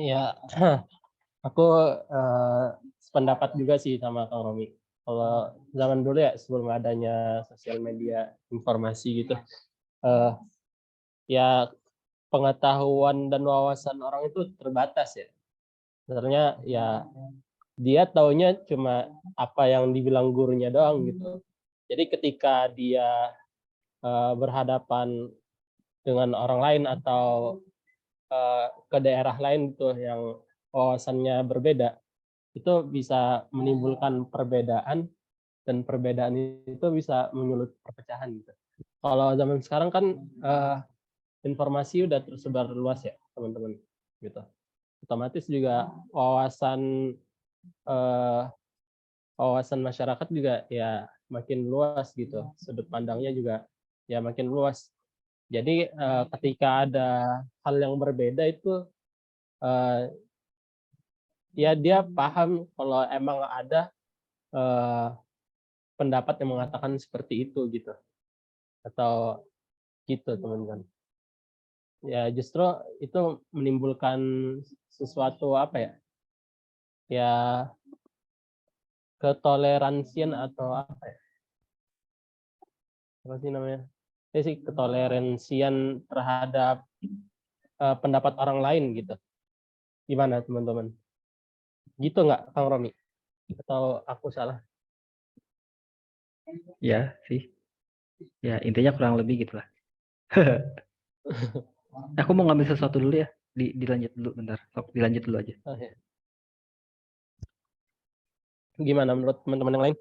Ya, aku sependapat juga sih sama Kang Romi. Kalau zaman dulu ya sebelum adanya sosial media informasi gitu, ya pengetahuan dan wawasan orang itu terbatas ya. Sebenarnya ya dia taunya cuma apa yang dibilang gurunya doang gitu. Jadi ketika dia berhadapan dengan orang lain atau ke daerah lain gitu yang wawasannya berbeda, itu bisa menimbulkan perbedaan dan perbedaan itu bisa menyulut perpecahan gitu. Kalau zaman sekarang kan informasi udah tersebar luas ya teman-teman gitu. Otomatis juga wawasan masyarakat juga ya makin luas gitu. Sudut pandangnya juga ya makin luas. Jadi ketika ada hal yang berbeda itu ya dia paham kalau emang ada pendapat yang mengatakan seperti itu gitu atau gitu teman-teman. Ya justru itu menimbulkan sesuatu apa ya? Ya ketoleransian atau apa ya? Apa sih namanya? Ya sih ketoleransian terhadap pendapat orang lain gitu. Gimana teman-teman? Gitu nggak Kang Romi? Atau aku salah? Ya sih. Ya intinya kurang lebih gitulah. Aku mau ngambil sesuatu dulu ya. Dilanjut dulu bentar. Dilanjut dulu aja. Oh, ya. Gimana menurut teman-teman yang lain?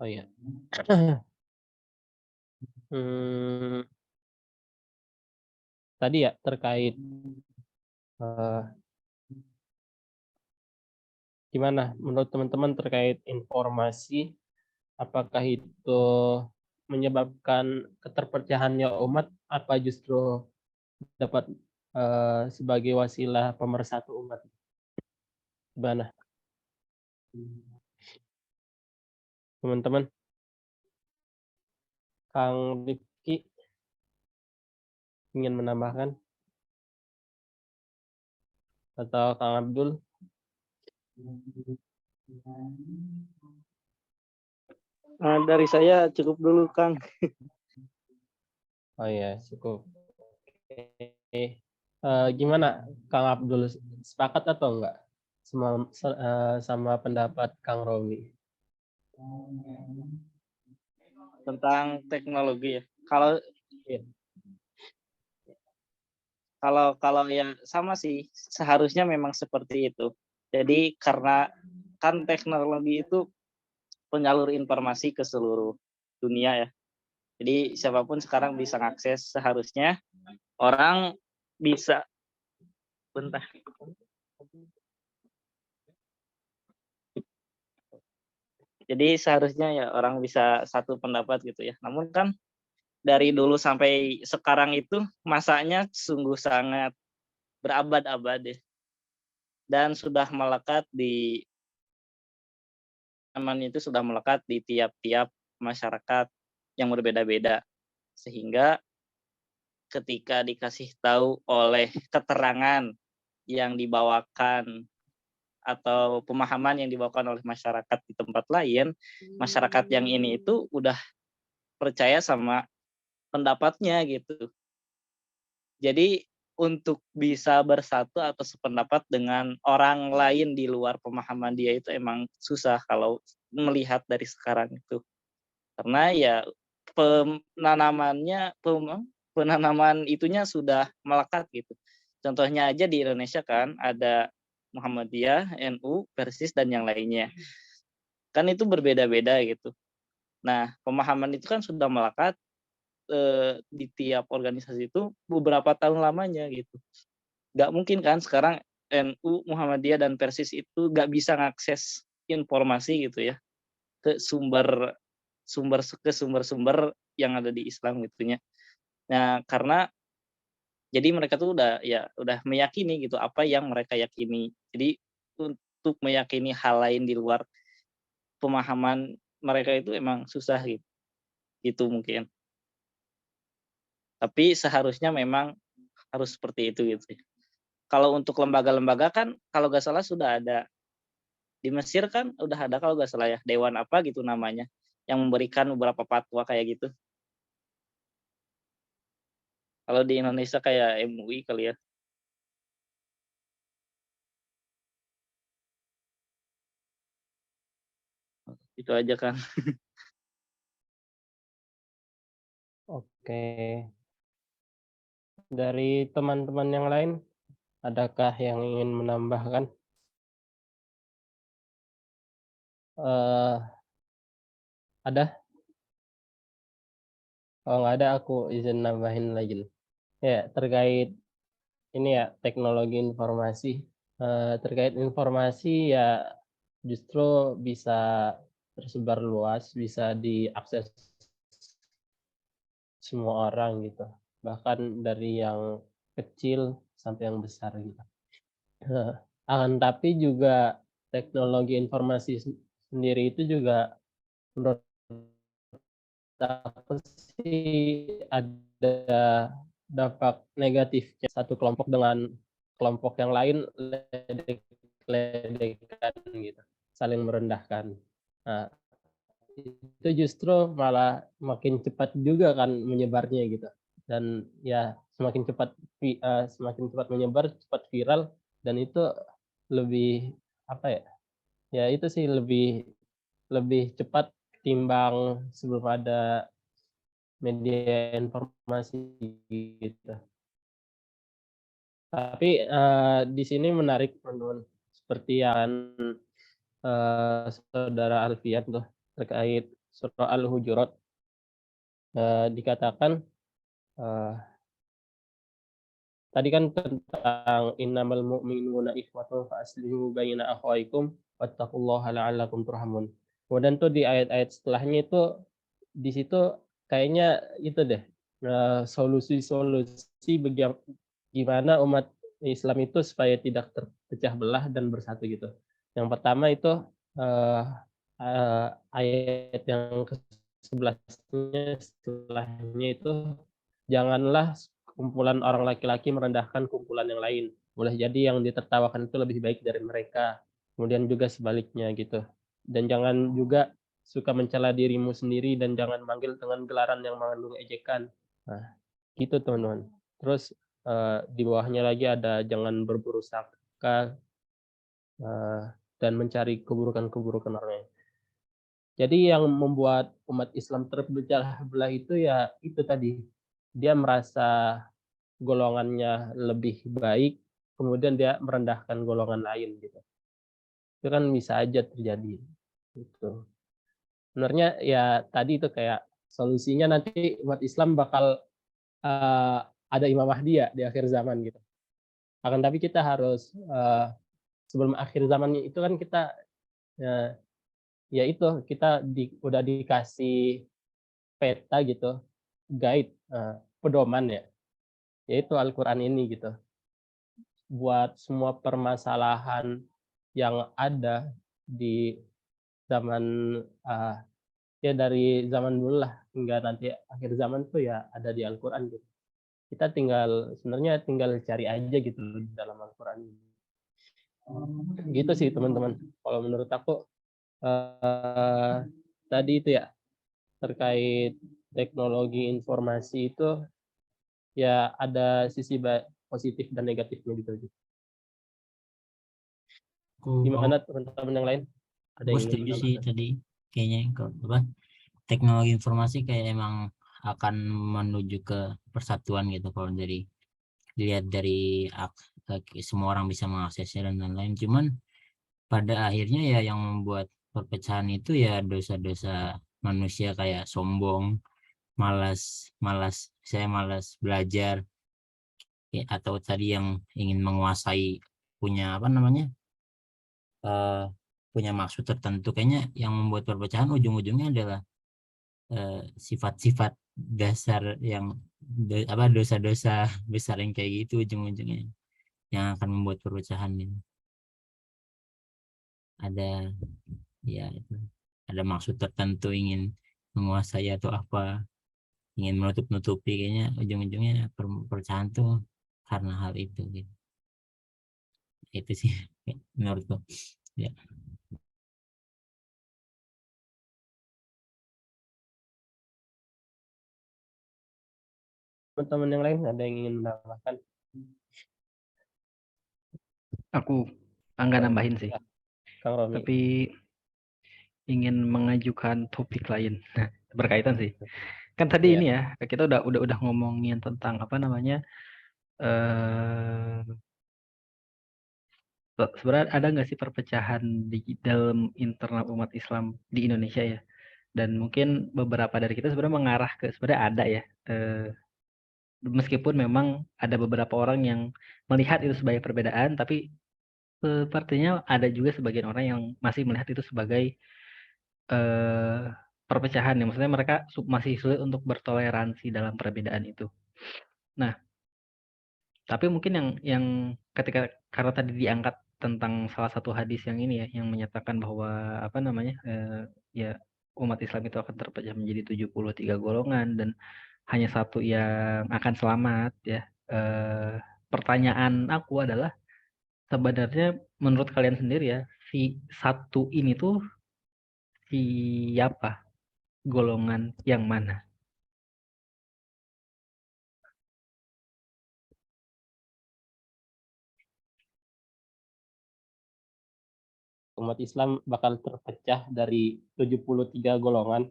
Oh iya. Tadi ya terkait gimana menurut teman-teman terkait informasi, apakah itu menyebabkan keterpecahannya umat apa justru dapat sebagai wasilah pemersatu umat? Gimana teman-teman? Kang Rifki ingin menambahkan atau Kang Abdul? Dari saya cukup dulu, Kang. Oh iya, cukup. Oke. Gimana Kang Abdul, sepakat atau enggak sama pendapat Kang Romi? Tentang teknologi ya. Kalau Iya. kalau yang sama sih, seharusnya memang seperti itu. Jadi karena kan teknologi itu penyalur informasi ke seluruh dunia ya. Jadi siapapun sekarang bisa mengakses, seharusnya orang bisa bentar. Jadi seharusnya ya orang bisa satu pendapat gitu ya. Namun kan dari dulu sampai sekarang itu masanya sungguh sangat berabad-abad ya. Dan sudah melekat di itu sudah melekat di tiap-tiap masyarakat yang berbeda-beda. Sehingga ketika dikasih tahu oleh keterangan yang dibawakan atau pemahaman yang dibawakan oleh masyarakat di tempat lain, masyarakat yang ini itu udah percaya sama pendapatnya gitu. Jadi untuk bisa bersatu atau sependapat dengan orang lain di luar pemahaman dia itu emang susah kalau melihat dari sekarang itu. Karena ya penanaman itunya sudah melekat gitu. Contohnya aja di Indonesia kan ada Muhammadiyah, NU, Persis dan yang lainnya. Kan itu berbeda-beda gitu. Nah, pemahaman itu kan sudah melekat di tiap organisasi itu beberapa tahun lamanya gitu. Nggak mungkin kan sekarang NU, Muhammadiyah, dan Persis itu nggak bisa ngakses informasi gitu ya ke sumber-sumber yang ada di Islam gitunya. Nah, karena jadi mereka tuh udah meyakini gitu apa yang mereka yakini. Jadi untuk meyakini hal lain di luar pemahaman mereka itu emang susah gitu. Gitu mungkin. Tapi seharusnya memang harus seperti itu gitu. Kalau untuk lembaga-lembaga kan kalau nggak salah sudah ada. Di Mesir kan udah ada kalau nggak salah ya, dewan apa gitu namanya, yang memberikan beberapa fatwa kayak gitu. Kalau di Indonesia kayak MUI kali ya. Itu aja kan. Oke. Dari teman-teman yang lain, adakah yang ingin menambahkan? Ada? Kalau nggak ada, aku izin nambahin lagi. Ya, terkait ini ya, teknologi informasi. Terkait informasi ya justru bisa tersebar luas, bisa diakses semua orang gitu. Bahkan dari yang kecil sampai yang besar gitu. Akan tapi juga teknologi informasi sendiri itu juga menurut aku sih ada dampak negatifnya. Satu kelompok dengan kelompok yang lain ledek-ledekan gitu, saling merendahkan. Nah, itu justru malah makin cepat juga kan menyebarnya gitu. Dan ya semakin cepat menyebar, cepat viral, dan itu lebih apa ya? Ya itu sih lebih lebih cepat ketimbang sebelum ada media informasi gitu. Tapi di sini menarik teman-teman, seperti yang saudara Alfian tuh terkait surah Al-Hujurat, dikatakan tadi kan tentang innamal mu'minuna ikhwatun fa aslihu baina akhawaykum wattaqullaha la'allakum turhamun. Kemudian tuh di ayat-ayat setelahnya itu di situ kayaknya itu deh solusi-solusi gimana umat Islam itu supaya tidak terpecah belah dan bersatu gitu. Yang pertama itu ayat yang ke-11-nya setelahnya itu janganlah kumpulan orang laki-laki merendahkan kumpulan yang lain. Boleh jadi yang ditertawakan itu lebih baik dari mereka. kemudian juga sebaliknya gitu. Dan jangan juga suka mencela dirimu sendiri dan jangan manggil dengan gelaran yang mengandung ejekan. Nah, gitu teman-teman. Terus di bawahnya lagi ada jangan berburu sangka dan mencari keburukan-keburukan orang lain. Jadi yang membuat umat Islam terpecah belah itu ya itu tadi. Dia merasa golongannya lebih baik, kemudian dia merendahkan golongan lain gitu. Itu kan bisa aja terjadi gitu. Sebenarnya ya tadi itu kayak solusinya nanti umat Islam bakal ada Imam Mahdi ya di akhir zaman gitu. Akan tapi kita harus sebelum akhir zamannya itu kan kita ya itu kita udah dikasih peta gitu, guide, pedoman ya, yaitu Al-Quran ini gitu. Buat semua permasalahan yang ada di zaman ya dari zaman dulu lah hingga nanti akhir zaman tuh ya ada di Al-Quran gitu. Kita sebenarnya tinggal cari aja gitu di dalam Al-Quran ini. Gitu sih teman-teman. Kalau menurut aku tadi itu ya terkait teknologi informasi itu ya ada sisi positif dan negatifnya gitu. Gimana teman-teman yang lain? Ada Gue yang setuju sih tadi kayaknya teknologi informasi kayak emang akan menuju ke persatuan gitu kalau dilihat dari semua orang bisa mengaksesnya dan lain-lain. Cuman pada akhirnya ya yang membuat perpecahan itu ya dosa-dosa manusia kayak sombong, malas belajar ya, atau tadi yang ingin menguasai punya punya maksud tertentu. Kayaknya yang membuat perpecahan ujung-ujungnya adalah sifat-sifat dasar yang dosa-dosa besar yang kayak gitu ujung-ujungnya yang akan membuat perpecahan ini. Ada maksud tertentu ingin menguasai atau apa, ingin menutup-nutupi, kayaknya ujung-ujungnya perpecahan tuh karena hal itu gitu. Itu sih menurutku ya. Teman-teman yang lain ada yang ingin menambahkan? Aku enggak nambahin sih, Kang Romi. tapi ingin mengajukan topik lain. Nah, berkaitan sih. Kan tadi ini ya, kita udah ngomongin tentang apa namanya? Sebenarnya ada nggak sih perpecahan di dalam internal umat Islam di Indonesia ya? Dan mungkin beberapa dari kita sebenarnya mengarah ke sebenarnya ada ya. Meskipun memang ada beberapa orang yang melihat itu sebagai perbedaan, tapi sepertinya ada juga sebagian orang yang masih melihat itu sebagai perpecahan ya. Maksudnya mereka masih sulit untuk bertoleransi dalam perbedaan itu. Nah, tapi mungkin yang ketika karena tadi diangkat tentang salah satu hadis yang ini ya, yang menyatakan bahwa apa namanya ya umat Islam itu akan terpecah menjadi 73 golongan dan hanya satu yang akan selamat ya. Pertanyaan aku adalah sebenarnya menurut kalian sendiri ya, si satu ini tuh siapa? Golongan yang mana? Umat Islam bakal terpecah dari 73 golongan.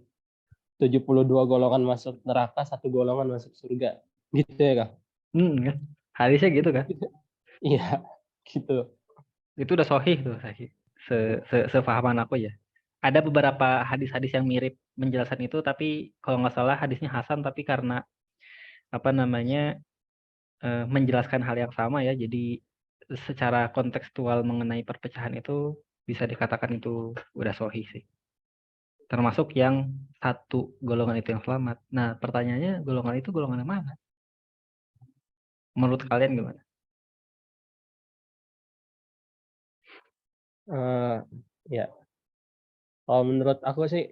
72 golongan masuk neraka, 1 golongan masuk surga. Gitu ya, Kang? Kan? Hadisnya gitu kan? Iya, gitu. Itu udah sahih tuh, sahih. Sefahaman aku ya. Ada beberapa hadis-hadis yang mirip menjelaskan itu, tapi kalau nggak salah hadisnya Hasan, tapi karena apa namanya menjelaskan hal yang sama ya, jadi secara kontekstual mengenai perpecahan itu bisa dikatakan itu udah sahih sih. Termasuk yang satu golongan itu yang selamat. Nah, pertanyaannya golongan itu golongan yang mana? Menurut kalian gimana? Ya. Kalau menurut aku sih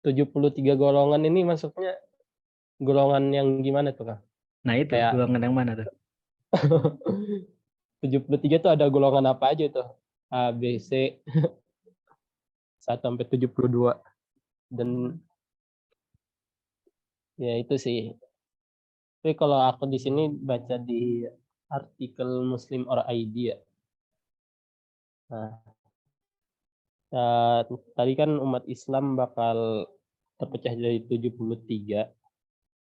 73 golongan ini masuknya golongan yang gimana tuh, Kang? Nah, itu golongan yang mana tuh? 73 tuh ada golongan apa aja tuh? A, B, C 1 sampai 72 dan ya itu sih. Tapi kalau aku di sini baca di artikel Muslim or ID ya. Nah, tadi kan umat Islam bakal terpecah jadi 73.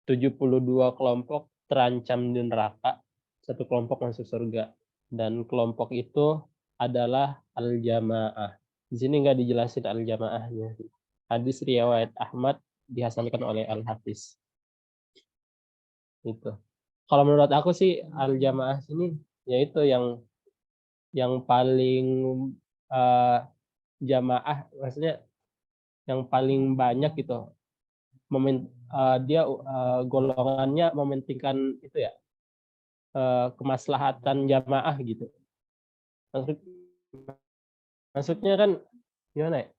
72 kelompok terancam di neraka, 1 kelompok masuk surga. Dan kelompok itu adalah al-jamaah. Di sini nggak dijelasin al-jamaahnya. Hadis riwayat Ahmad dihasankan oleh Al-Hafiz. Itu. Kalau menurut aku sih al-jamaah sini yaitu yang paling jamaah, maksudnya yang paling banyak gitu. Dia golongannya mementingkan itu ya, kemaslahatan jamaah gitu. Maksudnya kan gimana ya?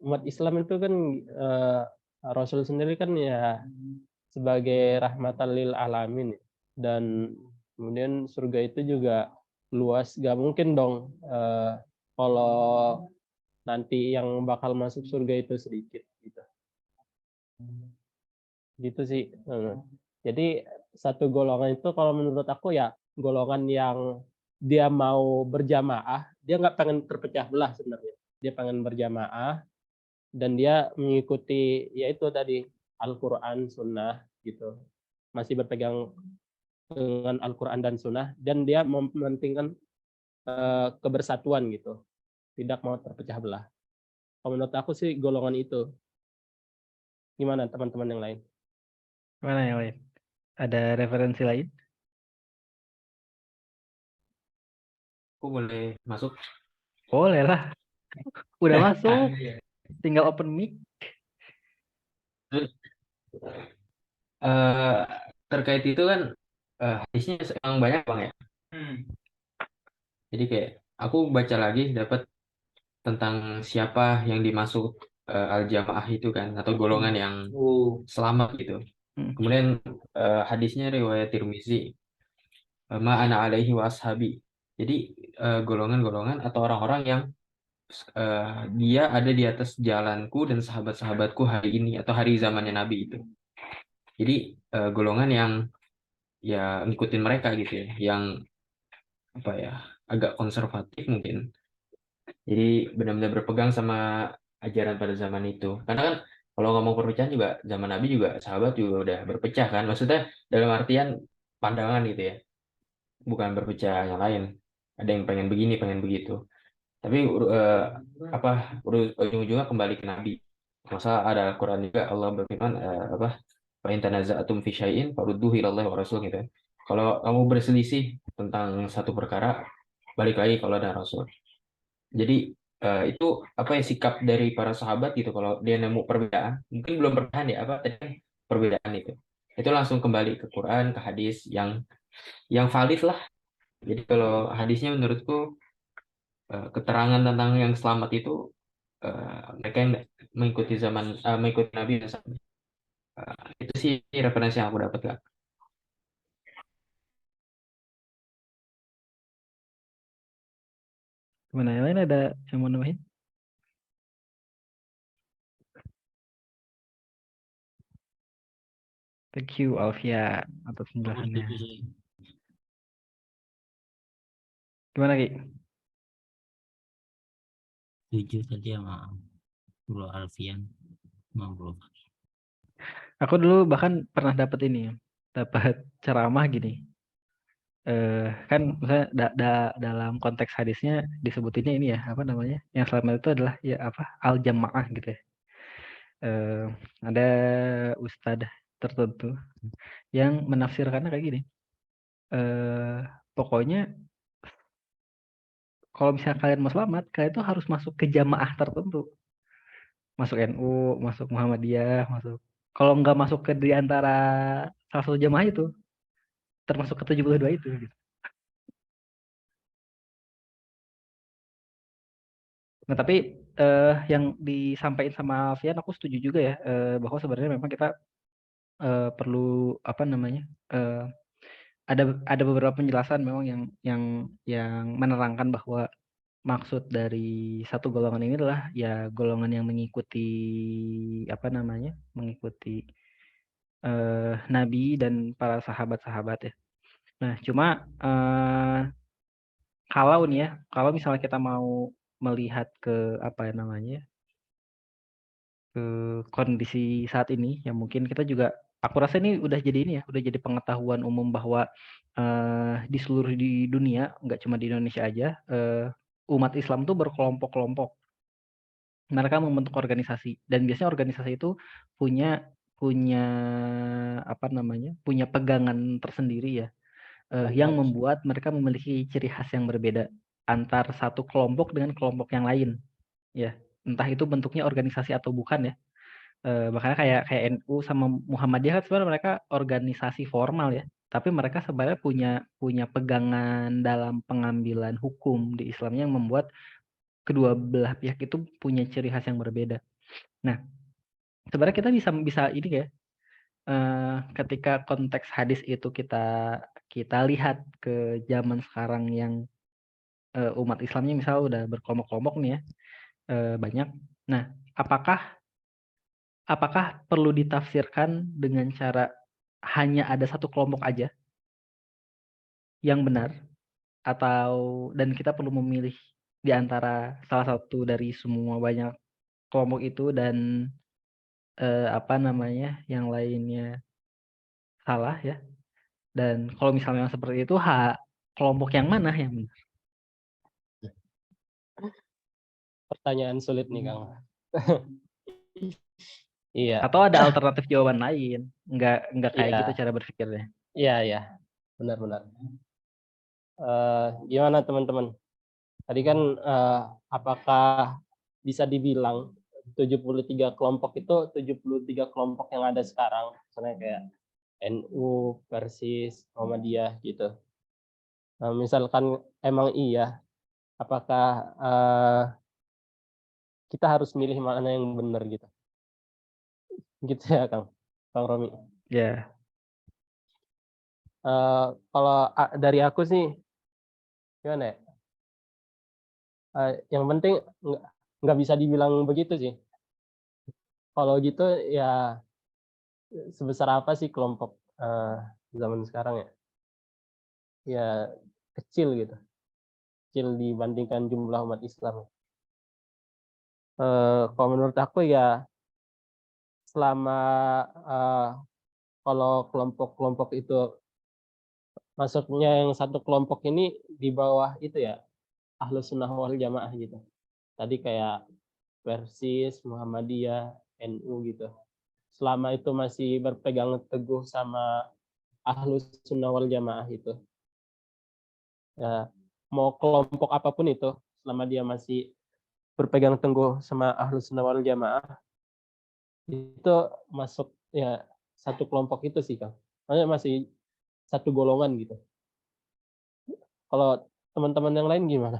Umat Islam itu kan Rasul sendiri kan ya sebagai rahmatan lil alamin, dan kemudian surga itu juga luas, gak mungkin dong kalau nanti yang bakal masuk surga itu sedikit gitu sih. Jadi satu golongan itu kalau menurut aku ya golongan yang dia mau berjamaah, dia nggak pengen terpecah belah sebenarnya, dia pengen berjamaah dan dia mengikuti yaitu tadi Al-Quran, Sunnah gitu, masih berpegang dengan Al-Quran dan Sunnah, dan dia mementingkan kebersatuan gitu, tidak mau terpecah belah. Kalau menurut aku sih golongan itu. Gimana teman-teman yang lain? Mana yang lain? Ada referensi lain? Aku boleh masuk? Boleh lah. Udah masuk. Tinggal open mic. Terkait itu kan hadisnya emang banyak Bang ya. Jadi kayak aku baca lagi dapat tentang siapa yang dimaksud al-jamaah itu kan, atau golongan yang selamat gitu. Kemudian hadisnya riwayat Tirmizi, ma ana alaihi wa ashabi. Jadi golongan-golongan atau orang-orang yang dia ada di atas jalanku dan sahabat-sahabatku hari ini atau hari zamannya Nabi itu. Jadi golongan yang ya ngikutin mereka gitu ya, yang apa ya, agak konservatif mungkin. Jadi benar-benar berpegang sama ajaran pada zaman itu. Karena kan kalau ngomong perpecahan juga zaman Nabi juga sahabat juga udah berpecah kan. Maksudnya dalam artian pandangan gitu ya. Bukan berpecah yang lain. Ada yang pengen begini, pengen begitu. Tapi ujung-ujungnya kembali ke Nabi. Masa ada Al-Qur'an juga Allah berfirman fa in tanaza'tum fi syai'in farudduhu ila Allah wa Rasul gitu. Kalau kamu berselisih tentang satu perkara, balik lagi kalau ada Rasul. Jadi itu apa ya, sikap dari para sahabat gitu, kalau dia nemu perbedaan, mungkin belum perbedaan ya, apa tadi perbedaan itu langsung kembali ke Quran, ke hadis yang valid lah. Jadi kalau hadisnya menurutku keterangan tentang yang selamat itu mereka yang mengikuti mengikuti Nabi dan sahabat. Itu sih referensi yang aku dapat Kak. Gimana yang lain, ada yang mau nambahin? Thank you Alfia atas penjelasannya. Gimana Ki? Setuju tadi sama Bro Alfian sama Bro. Aku dulu bahkan pernah dapat ini, dapat ceramah gini. Kan misalnya dalam konteks hadisnya disebutinnya ini ya, apa namanya? Yang selamat itu adalah ya apa? Al-jamaah gitu ya. Ada ustadz tertentu yang menafsirkannya kayak gini. Pokoknya kalau misalnya kalian mau selamat, kalian tuh harus masuk ke jamaah tertentu. Masuk NU, masuk Muhammadiyah, masuk. Kalau nggak masuk ke di antara salah satu jamaah itu, termasuk ke 72 itu. Gitu. Nah, tapi yang disampaikan sama Alfian aku setuju juga ya, bahwa sebenarnya memang kita perlu apa namanya, ada beberapa penjelasan memang yang menerangkan bahwa maksud dari satu golongan ini adalah ya golongan yang mengikuti mengikuti Nabi dan para sahabat-sahabat ya. Nah, cuma kalau nih ya, kalau misalnya kita mau melihat ke ke kondisi saat ini, ya mungkin kita juga, aku rasa ini udah jadi pengetahuan umum bahwa di seluruh di dunia, nggak cuma di Indonesia aja, umat Islam tuh berkelompok-kelompok. Mereka membentuk organisasi dan biasanya organisasi itu punya punya punya pegangan tersendiri ya, yang membuat mereka memiliki ciri khas yang berbeda antar satu kelompok dengan kelompok yang lain ya, entah itu bentuknya organisasi atau bukan ya. Makanya kayak NU sama Muhammadiyah kan sebenarnya mereka organisasi formal ya, tapi mereka sebenarnya punya pegangan dalam pengambilan hukum di Islam yang membuat kedua belah pihak itu punya ciri khas yang berbeda. Nah, sebenarnya kita bisa ini ya, ketika konteks hadis itu kita lihat ke zaman sekarang yang umat Islamnya misal udah berkelompok-kelompok nih ya, banyak. Nah, apakah perlu ditafsirkan dengan cara hanya ada satu kelompok aja yang benar, dan kita perlu memilih di antara salah satu dari semua banyak kelompok itu dan yang lainnya salah ya. Dan kalau misalnya seperti itu, kelompok yang mana yang benar? Pertanyaan sulit nih, Kang. Iya. Atau ada alternatif jawaban lain? Enggak kayak Iya. gitu cara berpikirnya. Iya. Benar-benar. Gimana teman-teman? Tadi kan apakah bisa dibilang 73 kelompok itu 73 kelompok yang ada sekarang? Misalnya kayak NU, Persis, Muhammadiyah gitu. Nah, misalkan emang iya, apakah kita harus milih mana yang benar gitu? Gitu ya, Kang Romi. Ya. Kalau dari aku sih gimana ya? Yang penting nggak bisa dibilang begitu sih. Kalau gitu ya sebesar apa sih kelompok zaman sekarang ya? Ya kecil gitu, kecil dibandingkan jumlah umat Islam. Kalau menurut aku ya selama kalau kelompok-kelompok itu masuknya yang satu kelompok ini di bawah itu ya Ahlus Sunnah wal Jamaah gitu. Tadi kayak Persis, Muhammadiyah, NU gitu. Selama itu masih berpegang teguh sama Ahlus Sunnah wal Jamaah itu. Ya, mau kelompok apapun itu, selama dia masih berpegang teguh sama Ahlus Sunnah wal Jamaah, itu masuk ya satu kelompok itu sih, Kang. Makanya masih satu golongan gitu. Kalau teman-teman yang lain gimana?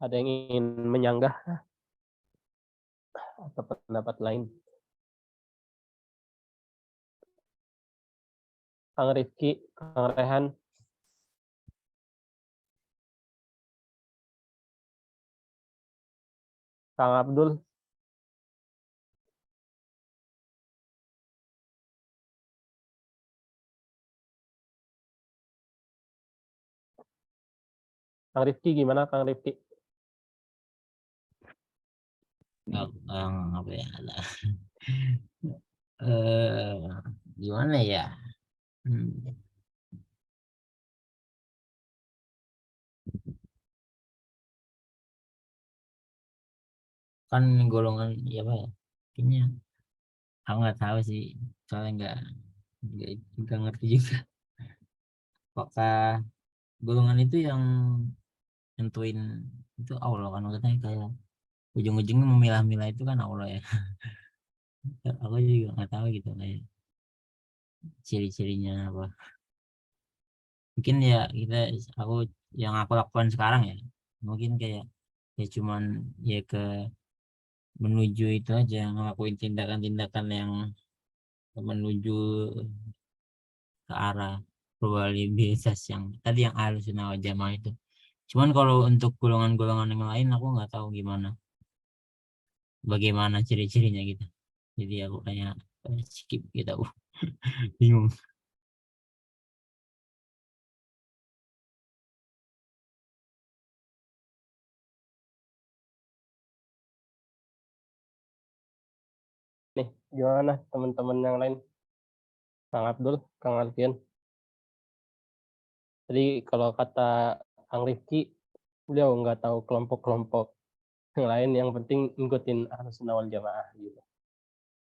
Ada yang ingin menyanggah atau pendapat lain? Kang Rifki, Kang Rehan. Kang Abdul. Kang Rifki gimana, Kang Rifki? Apa ya? Gimana ya? Kan golongan ya apa ya? Kayaknya aku nggak tahu sih, soalnya nggak ngerti juga. Apakah golongan itu yang nentuin itu Allah kan, maksudnya kayak ujung-ujungnya memilah-milah itu kan Allah ya. Aku juga nggak tahu gitu kayak ciri-cirinya apa. Mungkin ya yang aku lakukan sekarang ya mungkin kayak ya cuman ya menuju itu aja, ngelakuin tindakan-tindakan yang menuju ke arah probabilitas yang tadi yang Ahlussunnah wal Jamaah itu. Cuman kalau untuk golongan-golongan yang lain aku nggak tahu bagaimana ciri-cirinya gitu. Jadi aku kayak skip gitu. Bingung. Nih, gimana teman-teman yang lain? Kang Abdul, Kang Alfian. Jadi kalau kata Kang Rifki, beliau nggak tahu kelompok-kelompok yang lain, yang penting ngikutin Ahlussunnah wal Jamaah gitu.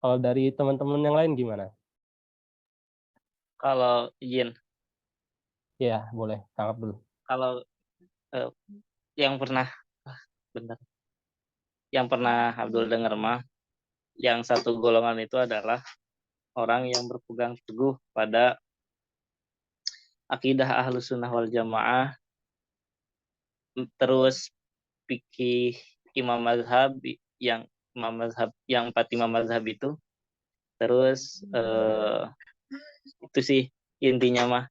Kalau dari teman-teman yang lain gimana? Kalau izin, Ya, boleh, Kang Abdul. kalau yang pernah bentar, yang pernah Abdul dengar mah, yang satu golongan itu adalah orang yang berpegang teguh pada akidah Ahlussunnah wal Jamaah, terus fikih imam mazhab yang empat imam mazhab itu, terus itu sih intinya mah.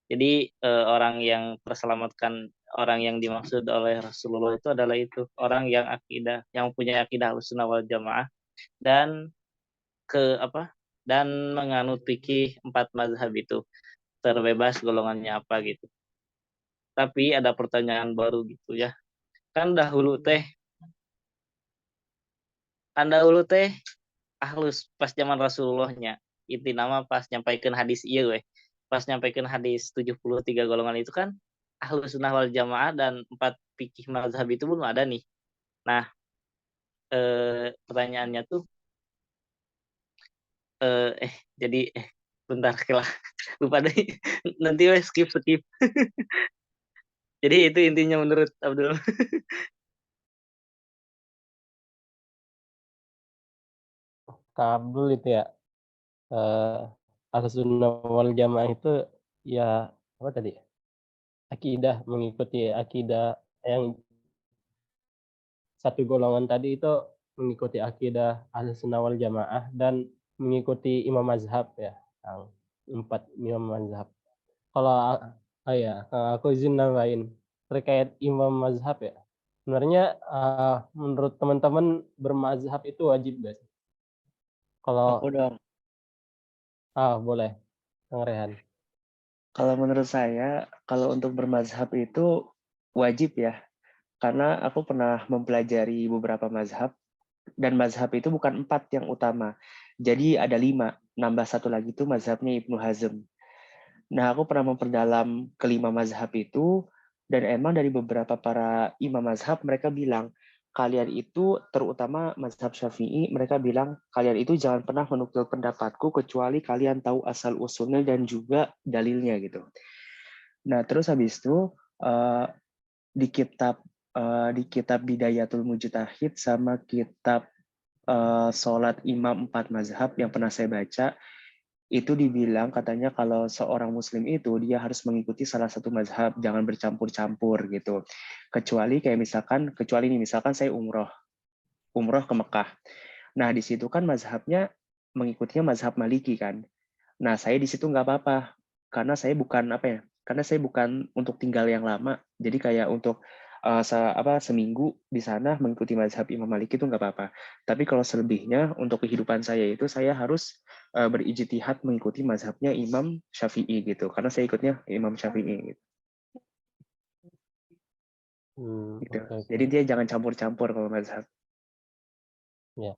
Jadi orang yang terselamatkan, orang yang dimaksud oleh Rasulullah itu adalah itu orang yang punya akidah Ahlussunnah wal Jamaah dan dan menganut fikih empat mazhab itu, terbebas golongannya apa gitu. Tapi ada pertanyaan baru gitu ya. Kan dahulu teh Ahlus pas zaman Rasulullahnya. Inti nama pas nyampaikan hadis iya weh. Pas nyampaikan hadis 73 golongan itu kan Ahlus Sunnah wal Jamaah dan empat fikih mazhab itu belum ada nih. Nah, pertanyaannya tuh jadi bentar kelah lupa deh. Nanti weh skip. Jadi itu intinya menurut Abdul. Kang Abdul itu ya, Ahlussunnah wal Jamaah itu ya apa tadi? Akidah, mengikuti akidah yang satu golongan tadi itu mengikuti akidah Ahlussunnah wal Jamaah dan mengikuti imam mazhab ya, Kang. 4 imam mazhab. Kalau ya, aku izin nambahin terkait imam mazhab ya. Sebenarnya menurut teman-teman bermazhab itu wajib gak sih? Kalau Aku dong. boleh, Kang Rehan. Kalau menurut saya, kalau untuk bermazhab itu wajib ya. Karena aku pernah mempelajari beberapa mazhab, dan mazhab itu bukan 4 yang utama. Jadi ada 5, nambah satu lagi itu mazhabnya Ibnu Hazm. Nah, aku pernah memperdalam kelima mazhab itu, dan emang dari beberapa para imam mazhab, mereka bilang, kalian itu, terutama mazhab Syafi'i, mereka bilang, kalian itu jangan pernah menukil pendapatku, kecuali kalian tahu asal-usulnya dan juga dalilnya gitu. Nah, terus habis itu, di kitab Bidayatul Mujtahid sama kitab Sholat Imam 4 Mazhab yang pernah saya baca, itu dibilang katanya kalau seorang muslim itu dia harus mengikuti salah satu mazhab, jangan bercampur-campur gitu. Kecuali misalkan saya umroh ke Mekah. Nah, di situ kan mazhabnya mengikutinya mazhab Maliki kan. Nah, saya di situ nggak apa-apa karena saya bukan untuk tinggal yang lama. Jadi kayak untuk seminggu di sana mengikuti mazhab Imam Maliki itu nggak apa-apa. Tapi kalau selebihnya untuk kehidupan saya itu saya harus berijtihad mengikuti mazhabnya Imam Syafi'i gitu. Karena saya ikutnya Imam Syafi'i gitu. Okay. Jadi dia jangan campur-campur kalau mazhab. Ya.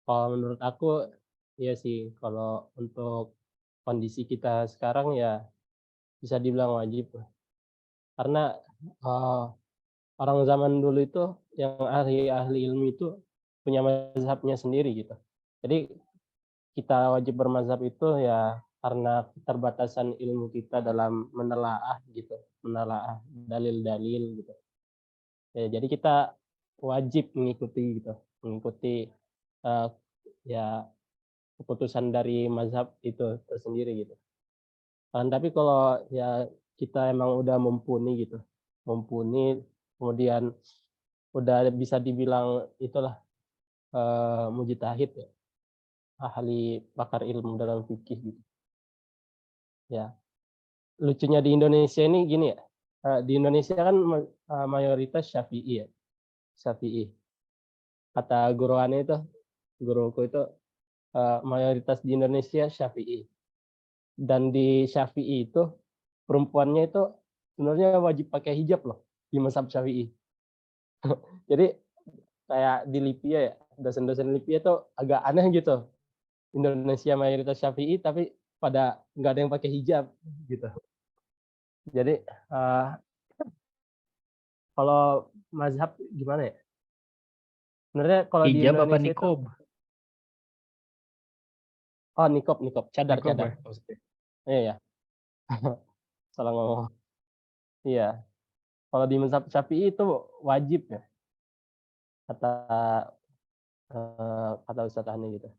Kalau menurut aku ya sih, kalau untuk kondisi kita sekarang ya bisa dibilang wajib. Karena orang zaman dulu itu yang ahli-ahli ilmu itu punya mazhabnya sendiri gitu. Jadi kita wajib bermazhab itu ya karena keterbatasan ilmu kita dalam menelaah dalil-dalil gitu. Ya, jadi kita wajib mengikuti ya keputusan dari mazhab itu tersendiri gitu. Tapi kalau ya kita emang udah mumpuni kemudian udah bisa dibilang itulah mujtahid ya, ahli pakar ilmu dalam fikih gitu. Ya, lucunya di Indonesia ini gini ya, di Indonesia kan mayoritas Syafi'i ya, Syafi'i. Kata guruannya itu, guruku itu mayoritas di Indonesia Syafi'i. Dan di Syafi'i itu perempuannya itu sebenarnya wajib pakai hijab loh di mazhab Syafi'i. Jadi kayak di Libya ya, dosen-dosen Libya itu agak aneh gitu. Indonesia mayoritas Syafi'i tapi pada nggak ada yang pakai hijab gitu. Jadi kalau mazhab gimana ya? Sebenarnya kalau di Hijab apa Indonesia itu nikob? nikob, cadar Nikob ya? maksudnya. Iya. Salah ngomong. Iya. Kalau di mazhab Syafi'i itu wajib ya. Kata Ustaz Hani gitu.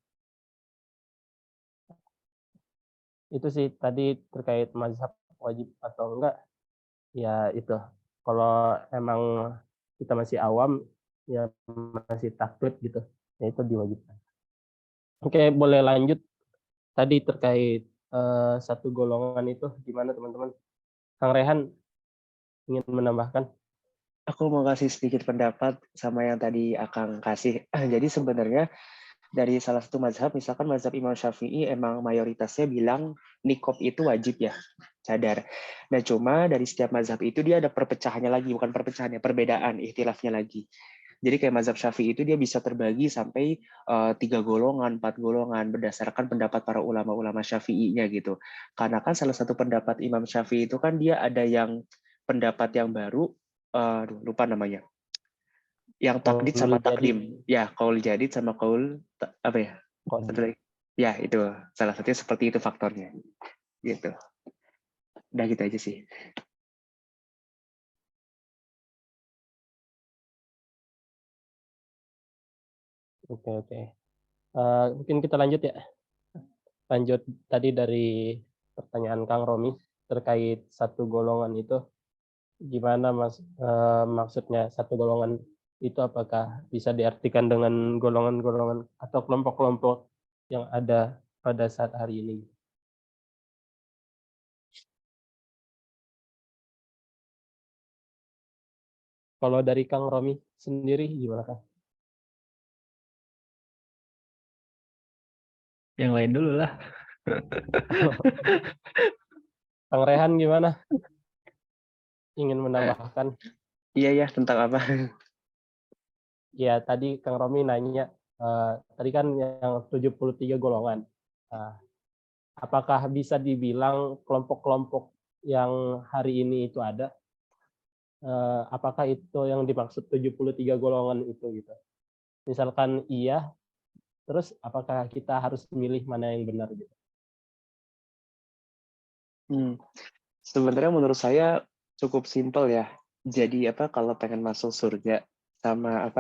Itu sih tadi terkait mazhab wajib atau enggak, ya itu. Kalau emang kita masih awam, ya masih takut gitu, ya itu diwajibkan. Oke, boleh lanjut. Tadi terkait satu golongan itu gimana teman-teman? Kang Rehan ingin menambahkan? Aku mau kasih sedikit pendapat sama yang tadi Akang kasih. Jadi sebenarnya dari salah satu mazhab, misalkan mazhab Imam Syafi'i emang mayoritasnya bilang nikob itu wajib ya, cadar. Nah cuma dari setiap mazhab itu dia ada perpecahannya lagi, bukan perpecahannya, perbedaan, ikhtilafnya lagi. Jadi kayak mazhab Syafi'i itu dia bisa terbagi sampai 3 golongan, 4 golongan berdasarkan pendapat para ulama-ulama Syafi'inya gitu. Karena kan salah satu pendapat Imam Syafi'i itu kan dia ada yang pendapat yang baru, lupa namanya, yang taklid sama takdim. Ya, kaul jadid sama kaul apa ya? Ya, itu salah satunya seperti itu faktornya. Gitu. Udah gitu aja sih. Oke. Mungkin kita lanjut ya. Lanjut tadi dari pertanyaan Kang Romi terkait satu golongan itu gimana maksudnya satu golongan itu, apakah bisa diartikan dengan golongan-golongan atau kelompok-kelompok yang ada pada saat hari ini? Kalau dari Kang Romi sendiri gimana Kang? Yang lain dulu lah. Kang Rehan gimana? Ingin menambahkan? Iya, tentang apa? Ya, tadi Kang Romi nanya, tadi kan yang 73 golongan. Apakah bisa dibilang kelompok-kelompok yang hari ini itu ada? Apakah itu yang dimaksud 73 golongan itu gitu? Misalkan iya, terus apakah kita harus memilih mana yang benar gitu? Sebenarnya menurut saya cukup simpel ya. Jadi kalau pengen masuk surga sama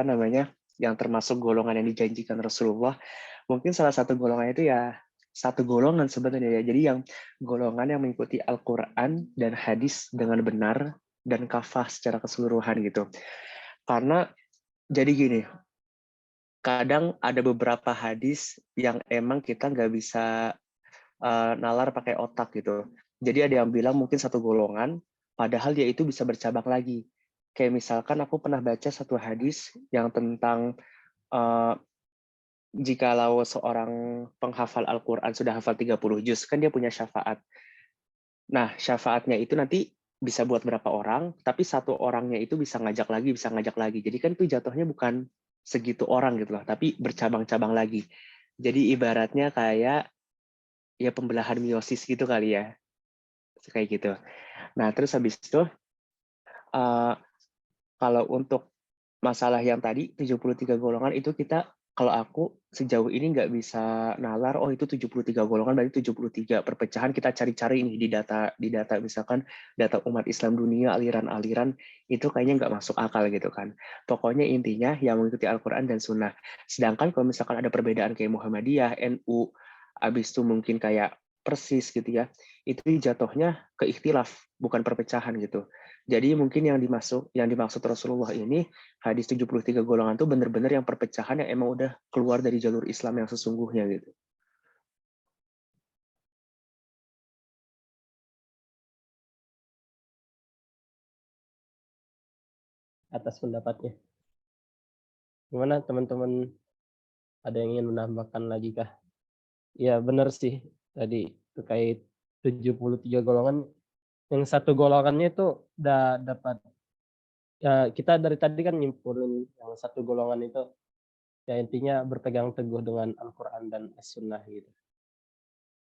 yang termasuk golongan yang dijanjikan Rasulullah, mungkin salah satu golongan itu ya satu golongan sebenarnya ya. Jadi yang golongan yang mengikuti Al-Qur'an dan hadis dengan benar dan kafah secara keseluruhan gitu. Karena jadi gini, kadang ada beberapa hadis yang emang kita nggak bisa nalar pakai otak gitu. Jadi ada yang bilang mungkin satu golongan, padahal dia itu bisa bercabang lagi. Kayak misalkan aku pernah baca satu hadis yang tentang jikalau seorang penghafal Al-Quran sudah hafal 30 juz, kan dia punya syafaat. Nah, syafaatnya itu nanti bisa buat berapa orang, tapi satu orangnya itu bisa ngajak lagi. Jadi kan itu jatuhnya bukan segitu orang gitu loh, tapi bercabang-cabang lagi. Jadi ibaratnya kayak ya pembelahan meiosis gitu kali ya. Kayak gitu. Nah, terus habis itu kalau untuk masalah yang tadi 73 golongan itu kita, kalau aku sejauh ini nggak bisa nalar itu 73 golongan berarti 73 perpecahan. Kita cari-cari ini di data misalkan data umat Islam dunia, aliran-aliran itu kayaknya nggak masuk akal gitu kan. Pokoknya intinya yang mengikuti Al-Quran dan Sunnah. Sedangkan kalau misalkan ada perbedaan kayak Muhammadiyah, NU, habis itu mungkin kayak Persis gitu ya, itu jatuhnya ke ikhtilaf bukan perpecahan gitu. Jadi mungkin yang dimaksud Rasulullah ini hadis 73 golongan itu benar-benar yang perpecahan yang emang udah keluar dari jalur Islam yang sesungguhnya gitu. atas pendapatnya. Gimana teman-teman, ada yang ingin menambahkan lagi kah? Ya benar sih tadi terkait 73 golongan, yang satu golongannya itu udah dapat, ya kita dari tadi kan nyimpulin yang satu golongan itu ya intinya berpegang teguh dengan Al-Quran dan As-Sunnah gitu.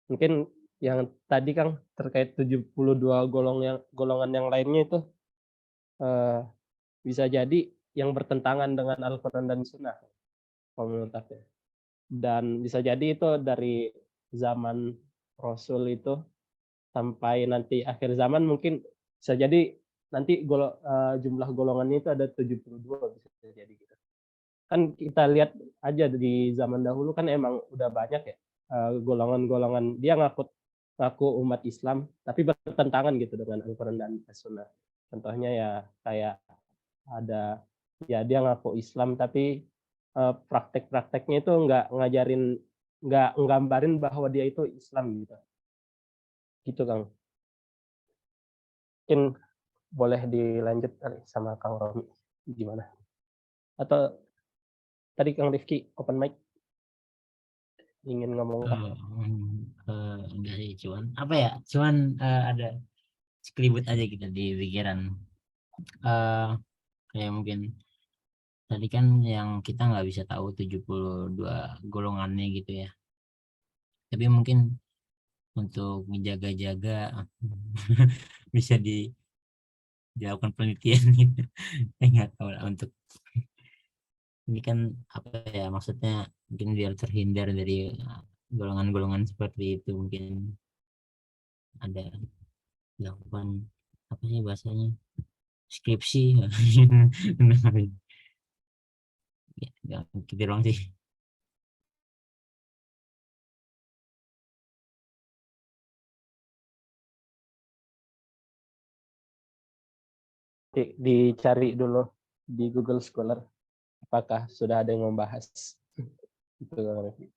Mungkin yang tadi Kang terkait 72 golongan yang lainnya itu bisa jadi yang bertentangan dengan Al-Quran dan Sunnah kalau menurut aku. Dan bisa jadi itu dari zaman Rasul itu sampai nanti akhir zaman mungkin bisa jadi nanti jumlah golongannya itu ada 72 bisa jadi gitu. Kan kita lihat aja di zaman dahulu kan emang udah banyak ya golongan-golongan dia ngaku umat Islam tapi bertentangan gitu dengan Al-Quran dan As-Sunnah. Contohnya ya kayak ada ya dia ngaku Islam tapi praktek-prakteknya itu nggak nggambarin bahwa dia itu Islam gitu. Gitu Kang. Mungkin boleh dilanjut kali sama Kang Romi gimana? Atau tadi Kang Rifki open mic ingin ngomong kah? Enggak sih, cuman ada sekelibet aja gitu di pikiran. Kayak mungkin tadi kan yang kita nggak bisa tahu 72 golongannya gitu ya. Tapi mungkin untuk menjaga-jaga bisa dilakukan penelitian gitu. Nggak tahu lah untuk ini kan apa ya, maksudnya mungkin biar terhindar dari golongan-golongan seperti itu, mungkin ada dilakukan apa sih bahasanya, skripsi. Ya, gitu doang sih. Dicari dulu di Google Scholar apakah sudah ada yang membahas itu Kang Rifki.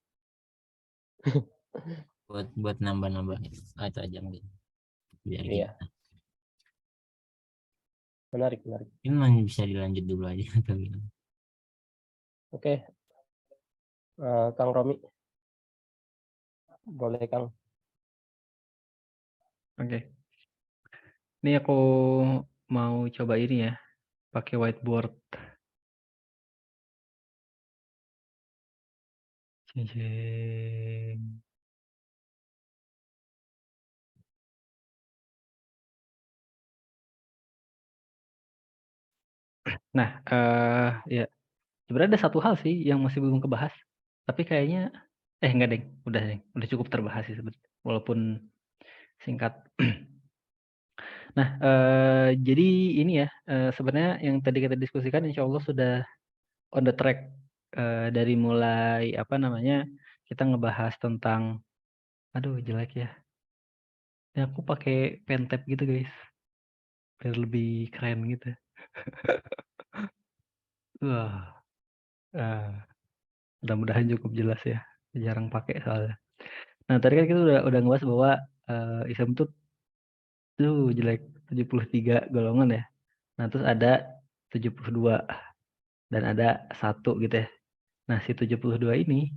buat nambah-nambah itu aja mungkin biar Iya. kita Menarik. ini bisa dilanjut dulu aja atau gimana? Oke. Kang Romi. Boleh Kang. Oke. Ini aku mau coba ini ya, pakai whiteboard. Jeng. Nah, ya sebenarnya ada satu hal sih yang masih belum kebahas, tapi kayaknya enggak deh, udah cukup terbahas sih sebetulnya, walaupun singkat. Nah, jadi ini ya, sebenarnya yang tadi kita diskusikan insya Allah sudah on the track, dari mulai apa namanya, kita ngebahas tentang, aduh jelek ya. Ini aku pakai pen tab gitu guys, biar lebih keren gitu. Wah, mudah-mudahan cukup jelas ya, jarang pakai soalnya. Nah tadi kan kita udah ngebahas bahwa Islam tuh jelek 73 golongan ya. Nah terus ada 72 dan ada 1 gitu ya. Nah si 72 ini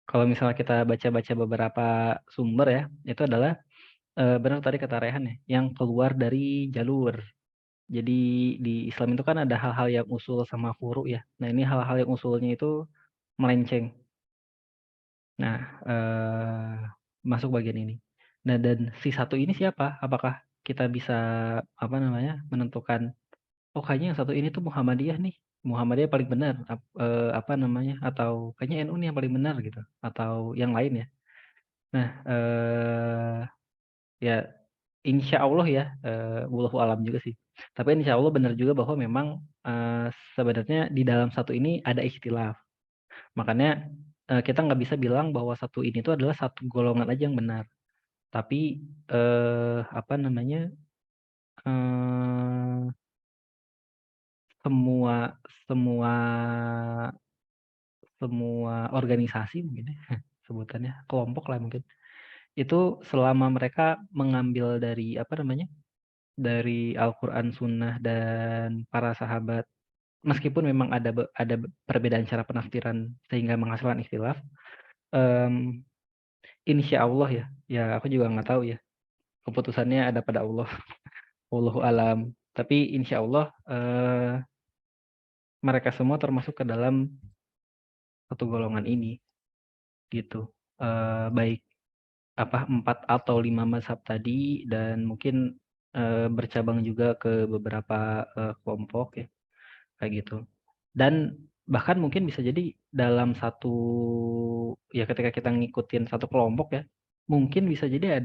kalau misalnya kita baca-baca beberapa sumber ya, itu adalah benar tadi kata Rehan ya, yang keluar dari jalur. Jadi di Islam itu kan ada hal-hal yang usul sama furu ya. Nah ini hal-hal yang usulnya itu melenceng. Nah masuk bagian ini. Nah dan si 1 ini siapa? Apakah kita bisa apa namanya menentukan, oh kayaknya yang 1 ini tuh Muhammadiyah nih. Muhammadiyah paling benar, apa namanya, atau kayaknya NU nih yang paling benar gitu, atau yang lain ya. Nah, ya insya Allah ya, wallahu alam juga sih. Tapi insya Allah benar juga bahwa memang sebenarnya di dalam 1 ini ada ikhtilaf. Makanya kita nggak bisa bilang bahwa 1 ini tuh adalah 1 golongan aja yang benar. Tapi apa namanya, semua organisasi mungkin ya, sebutannya, kelompok lah mungkin. Itu selama mereka mengambil dari apa namanya, dari Al-Quran, Sunnah, dan para sahabat meskipun memang ada perbedaan cara penafsiran sehingga menghasilkan ikhtilaf, insya Allah ya aku juga nggak tahu ya, keputusannya ada pada Allah. Wallahu alam. Tapi insya Allah mereka semua termasuk ke dalam satu golongan ini, gitu. Baik 4 atau 5 mazhab tadi, dan mungkin bercabang juga ke beberapa kelompok ya, kayak gitu. Dan bahkan mungkin bisa jadi dalam satu ya, ketika kita ngikutin satu kelompok ya, mungkin bisa jadi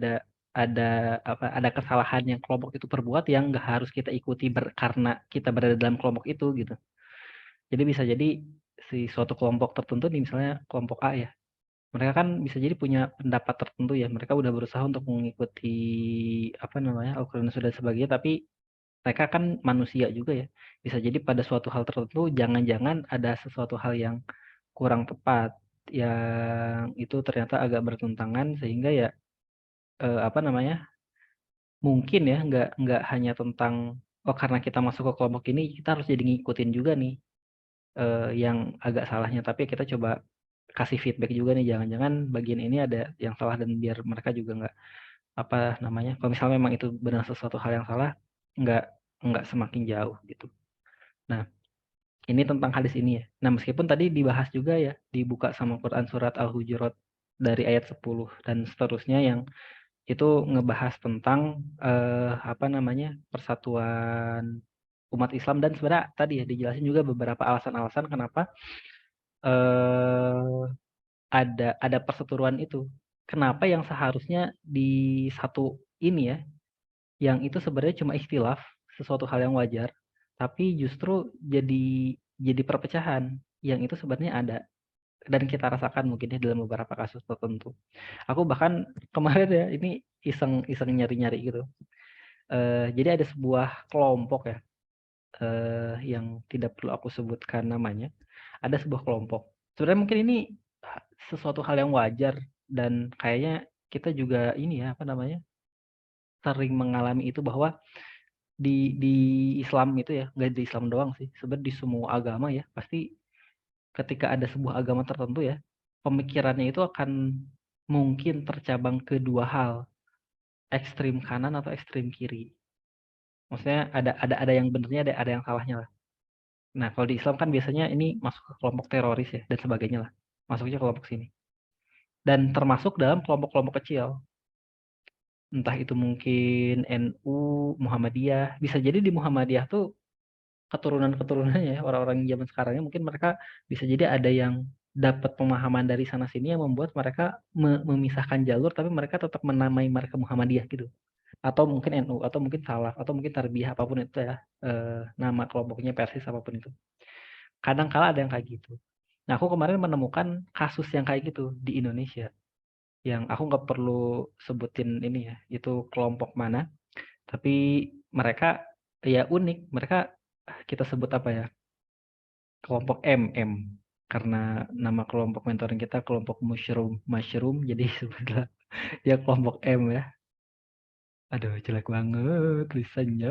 ada kesalahan yang kelompok itu perbuat yang nggak harus kita ikuti karena kita berada dalam kelompok itu gitu. Jadi bisa jadi si suatu kelompok tertentu nih, misalnya kelompok A ya, mereka kan bisa jadi punya pendapat tertentu ya, mereka udah berusaha untuk mengikuti Al-Quran dan sebagainya, tapi mereka kan manusia juga ya, bisa jadi pada suatu hal tertentu jangan-jangan ada sesuatu hal yang kurang tepat, yang itu ternyata agak bertentangan, sehingga ya mungkin ya nggak hanya tentang karena kita masuk ke kelompok ini kita harus jadi ngikutin juga nih yang agak salahnya, tapi kita coba kasih feedback juga nih, jangan-jangan bagian ini ada yang salah, dan biar mereka juga nggak kalau misalnya memang itu benar sesuatu hal yang salah, nggak semakin jauh gitu. Nah, ini tentang hadis ini ya. Nah, meskipun tadi dibahas juga ya, dibuka sama Quran surat Al-Hujurat dari ayat 10 dan seterusnya, yang itu ngebahas tentang persatuan umat Islam, dan sebenarnya tadi ya dijelasin juga beberapa alasan-alasan kenapa ada perseteruan itu. Kenapa yang seharusnya di satu ini ya, yang itu sebenarnya cuma ikhtilaf, sesuatu hal yang wajar, tapi justru jadi perpecahan yang itu sebenarnya ada dan kita rasakan mungkin ya dalam beberapa kasus tertentu. Aku bahkan kemarin ya ini iseng nyari-nyari gitu. Jadi ada sebuah kelompok ya, yang tidak perlu aku sebutkan namanya. Ada sebuah kelompok. Sebenarnya mungkin ini sesuatu hal yang wajar, dan kayaknya kita juga ini ya sering mengalami itu, bahwa di Islam itu ya, nggak di Islam doang sih, sebenarnya di semua agama ya, pasti ketika ada sebuah agama tertentu ya, pemikirannya itu akan mungkin tercabang ke dua hal, ekstrim kanan atau ekstrim kiri. Maksudnya ada yang benernya, ada yang salahnya lah. Nah, kalau di Islam kan biasanya ini masuk ke kelompok teroris ya dan sebagainya lah, masuknya kelompok sini. Dan termasuk dalam kelompok-kelompok kecil, entah itu mungkin NU, Muhammadiyah, bisa jadi di Muhammadiyah tuh keturunan-keturunannya ya, orang-orang zaman sekarangnya mungkin mereka bisa jadi ada yang dapat pemahaman dari sana sini yang membuat mereka memisahkan jalur, tapi mereka tetap menamai mereka Muhammadiyah gitu, atau mungkin NU, atau mungkin Salaf, atau mungkin Tarbiyah, apapun itu ya, nama kelompoknya, Persis, apapun itu. Kadang kala ada yang kayak gitu. Nah, aku kemarin menemukan kasus yang kayak gitu di Indonesia, yang aku nggak perlu sebutin ini ya, itu kelompok mana, tapi mereka ya unik, mereka kita sebut kelompok MM, karena nama kelompok mentoring kita kelompok mushroom, jadi sebutlah ya kelompok M ya. Aduh, jelek banget tulisannya.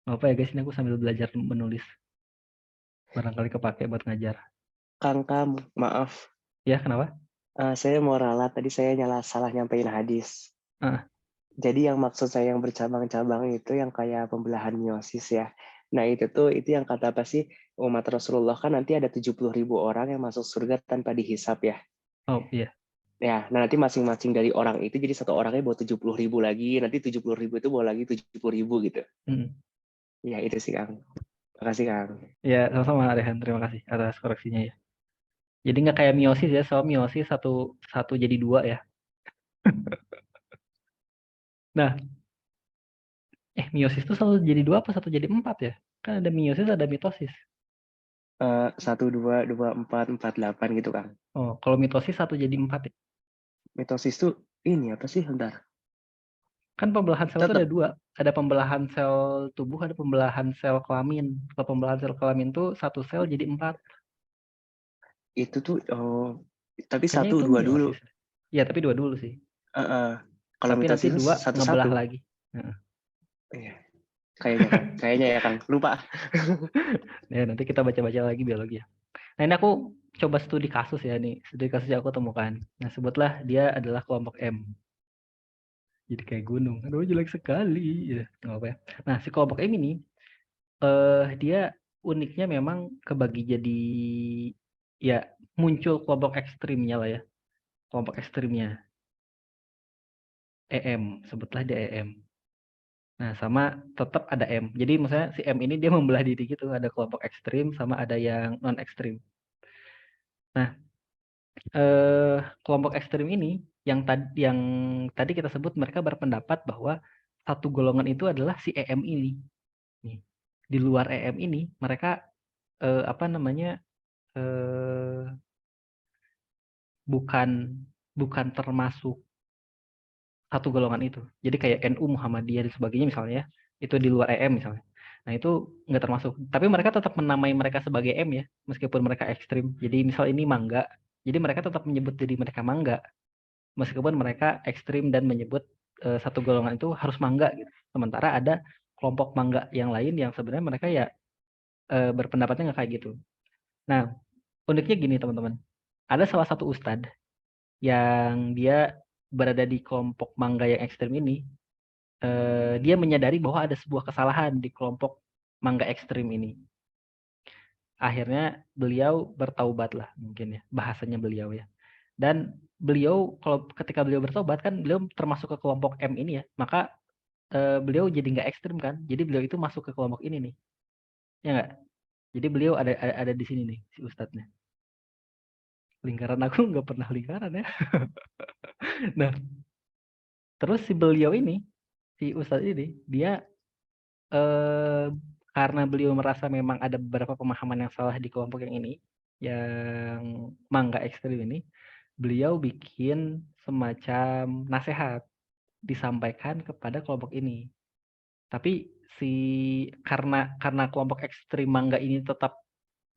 Apa ya guys, ini aku sambil belajar menulis, barangkali kepake buat ngajar. Kang, maaf. Ya, kenapa? Saya mau ralat, tadi saya salah nyampein hadis. Jadi yang maksud saya yang bercabang-cabang itu yang kayak pembelahan meiosis ya. Nah itu yang kata apa sih, umat Rasulullah kan nanti ada 70.000 orang yang masuk surga tanpa dihisap ya. Oh iya. Ya, nah nanti masing-masing dari orang itu jadi satu orangnya bawa 70.000 lagi, nanti 70.000 itu bawa lagi 70.000 gitu. Ya itu sih Kang. Makasih Kang. Ya, sama-sama Rehan, terima kasih atas koreksinya ya. Jadi nggak kayak meiosis ya, soal meiosis satu jadi dua ya. Nah, meiosis itu selalu jadi dua apa satu jadi 4 ya? Kan ada meiosis, ada mitosis. 1, 2, 2, 4, 4, 8 gitu Kang. Oh, kalau mitosis 1 jadi 4 ya? Mitosis tuh ini apa sih? Bentar. Kan pembelahan sel itu ada 2. Ada pembelahan sel tubuh, ada pembelahan sel kelamin. Kalau pembelahan sel kelamin tuh 1 sel jadi 4. Itu tuh, tapi Kayaknya 1, 2 dulu. Iya, tapi 2 dulu sih. Kalau tapi nanti 2 satu ngebelah lagi. Iya. Kayaknya ya Kang. Lupa. Ya, nanti kita baca-baca lagi biologi ya. Nah, ini aku coba studi kasus ya nih. Studi kasus yang aku temukan. Nah, sebutlah dia adalah kelompok M. Jadi kayak gunung. Aduh, jelek sekali. Ya, nggak apa ya. Nah, si kelompok M ini dia uniknya memang kebagi jadi ya muncul kelompok ekstrimnya lah ya. Kelompok ekstrimnya EM, sebutlah dia EM. Nah, sama tetap ada M. Jadi misalnya si M ini dia membelah diri gitu, ada kelompok ekstrim sama ada yang non ekstrim. Nah, kelompok ekstrim ini yang tadi kita sebut mereka berpendapat bahwa satu golongan itu adalah si EM ini. Nih, di luar EM ini mereka apa namanya bukan termasuk satu golongan itu. Jadi kayak NU, Muhammadiyah dan sebagainya misalnya ya, itu di luar EM misalnya. Nah, itu nggak termasuk. Tapi mereka tetap menamai mereka sebagai M ya, meskipun mereka ekstrim. Jadi misal ini mangga, jadi mereka tetap menyebut diri mereka mangga, meskipun mereka ekstrim dan menyebut satu golongan itu harus mangga gitu. Sementara ada kelompok mangga yang lain yang sebenarnya mereka ya berpendapatnya nggak kayak gitu. Nah, uniknya gini teman-teman. Ada salah satu ustadz yang dia berada di kelompok mangga yang ekstrim ini, dia menyadari bahwa ada sebuah kesalahan di kelompok mangga ekstrim ini. Akhirnya beliau bertaubat lah mungkin ya, bahasanya beliau ya. Dan beliau ketika beliau bertobat kan beliau termasuk ke kelompok M ini ya, maka beliau jadi nggak ekstrim kan, jadi beliau itu masuk ke kelompok ini nih, ya nggak? Jadi beliau ada di sini nih si ustadznya. Lingkaran aku nggak pernah lingkaran ya. Nah, terus si beliau ini, si ustadz ini, dia karena beliau merasa memang ada beberapa pemahaman yang salah di kelompok yang ini, yang mangga ekstrim ini, beliau bikin semacam nasihat disampaikan kepada kelompok ini. Tapi karena kelompok ekstrim mangga ini tetap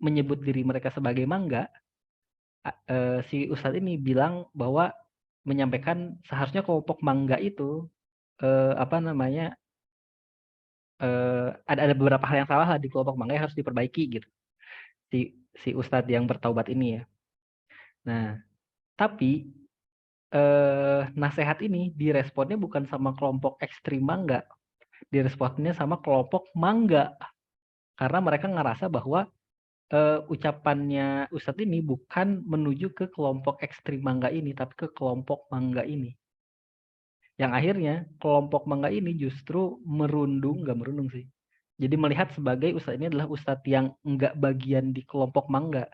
menyebut diri mereka sebagai mangga, si ustadz ini bilang bahwa menyampaikan seharusnya kelompok mangga itu apa namanya ada beberapa hal yang salah lah di kelompok mangga yang harus diperbaiki gitu. Si ustadz yang bertaubat ini ya. Nah, tapi nasihat ini diresponnya bukan sama kelompok ekstrim mangga, diresponnya sama kelompok mangga, karena mereka ngerasa bahwa ucapannya ustadz ini bukan menuju ke kelompok ekstrim mangga ini, tapi ke kelompok mangga ini. Yang akhirnya kelompok mangga ini justru nggak merundung sih. Jadi melihat sebagai ustadz ini adalah ustadz yang nggak bagian di kelompok mangga.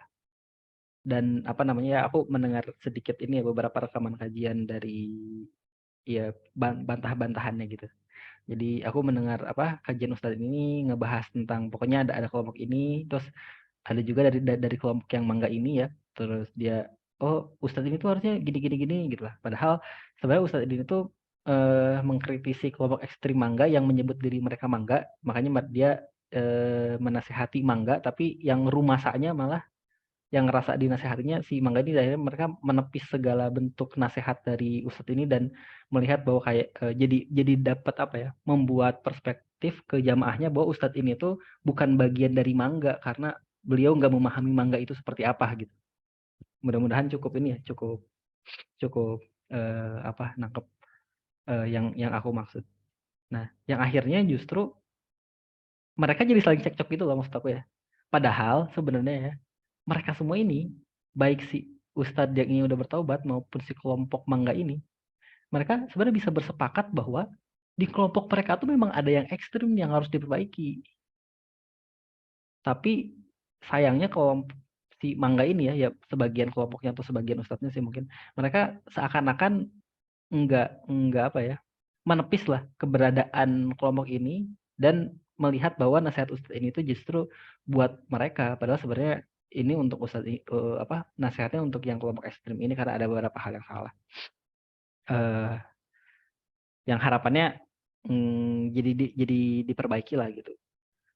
Dan apa namanya, aku mendengar sedikit ini ya, beberapa rekaman kajian dari ya bantah-bantahannya gitu. Jadi aku mendengar kajian ustadz ini ngebahas tentang pokoknya ada kelompok ini, terus ada juga dari kelompok yang mangga ini ya. Terus dia, oh ustadz ini tuh harusnya gini gitu lah. Padahal sebenarnya ustadz ini tuh mengkritisi kelompok ekstrim mangga yang menyebut diri mereka mangga, makanya dia menasehati mangga, tapi yang rumasanya malah yang ngerasa dinasehatinya si mangga ini, akhirnya mereka menepis segala bentuk nasihat dari ustadz ini dan melihat bahwa kayak jadi dapat membuat perspektif ke jamaahnya bahwa ustadz ini tuh bukan bagian dari mangga karena beliau nggak memahami mangga itu seperti apa gitu. Mudah-mudahan cukup ini ya, cukup nangkep yang aku maksud. Nah, yang akhirnya justru mereka jadi saling cekcok gitu loh maksud aku ya. Padahal sebenarnya ya, mereka semua ini, baik si ustadz yang ini udah bertaubat maupun si kelompok mangga ini, mereka sebenarnya bisa bersepakat bahwa di kelompok mereka tuh memang ada yang ekstrim yang harus diperbaiki. Tapi sayangnya kelompok si mangga ini ya sebagian kelompoknya atau sebagian ustadznya sih mungkin, mereka seakan-akan enggak menepis lah keberadaan kelompok ini dan melihat bahwa nasihat ustadz ini tuh justru buat mereka, padahal sebenarnya ini untuk ustadz nasihatnya untuk yang kelompok ekstrim ini karena ada beberapa hal yang salah. Yang harapannya jadi diperbaiki lah gitu.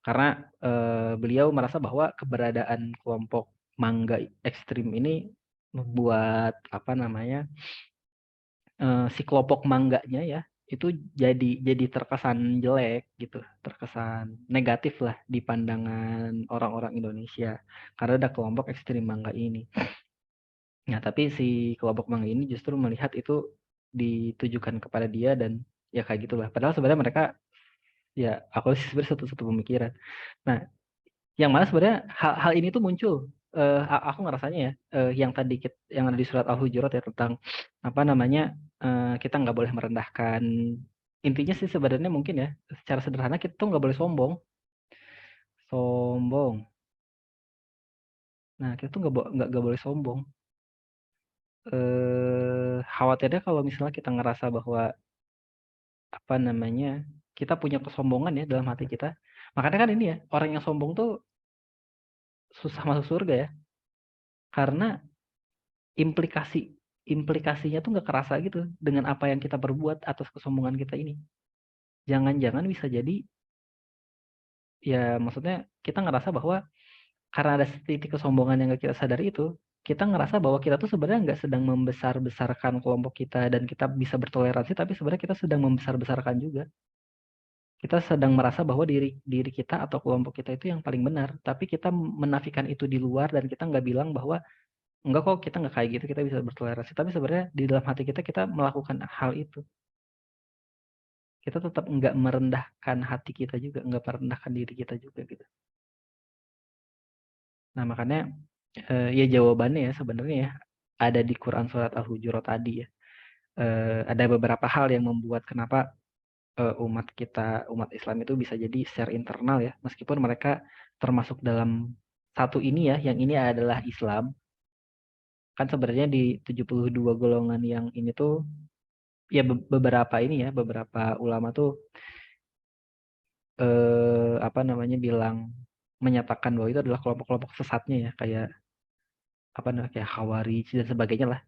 Karena beliau merasa bahwa keberadaan kelompok mangga ekstrim ini membuat si kelompok mangganya ya itu jadi terkesan jelek gitu, terkesan negatif lah di pandangan orang-orang Indonesia karena ada kelompok ekstrim mangga ini. Nah, tapi si kelompok mangga ini justru melihat itu ditujukan kepada dia dan ya kayak gitulah. Padahal sebenarnya mereka ya aku sih sebenarnya satu pemikiran. Nah, yang mana sebenarnya hal ini tuh muncul aku ngerasanya ya yang ada di surat Al-Hujurat ya tentang apa namanya kita nggak boleh merendahkan. Intinya sih sebenarnya mungkin ya secara sederhana kita tuh nggak boleh sombong. Nah, kita tuh nggak boleh sombong. Khawatirnya kalau misalnya kita ngerasa bahwa apa namanya kita punya kesombongan ya dalam hati kita. Makanya kan ini ya orang yang sombong tuh susah masuk surga ya karena implikasinya tuh nggak kerasa gitu dengan apa yang kita perbuat atas kesombongan kita ini. Jangan-jangan bisa jadi ya maksudnya kita ngerasa bahwa karena ada titik kesombongan yang nggak kita sadari itu, kita ngerasa bahwa kita tuh sebenarnya nggak sedang membesar-besarkan kelompok kita dan kita bisa bertoleransi, tapi sebenarnya kita sedang membesar-besarkan juga. Kita sedang merasa bahwa diri kita atau kelompok kita itu yang paling benar, tapi kita menafikan itu di luar dan kita nggak bilang bahwa enggak kok kita nggak kayak gitu, kita bisa bertoleransi. Tapi sebenarnya di dalam hati kita melakukan hal itu. Kita tetap nggak merendahkan hati kita juga, nggak merendahkan diri kita juga gitu. Nah makanya ya jawabannya ya sebenarnya ya ada di Quran surat Al-Hujurat tadi ya. Ada beberapa hal yang membuat kenapa umat Islam itu bisa jadi share internal ya, meskipun mereka termasuk dalam satu ini ya, yang ini adalah Islam. Kan sebenarnya di 72 golongan yang ini tuh ya beberapa ulama tuh apa namanya bilang menyatakan bahwa itu adalah kelompok-kelompok sesatnya ya, kayak apa namanya kayak Khawarij dan sebagainya lah.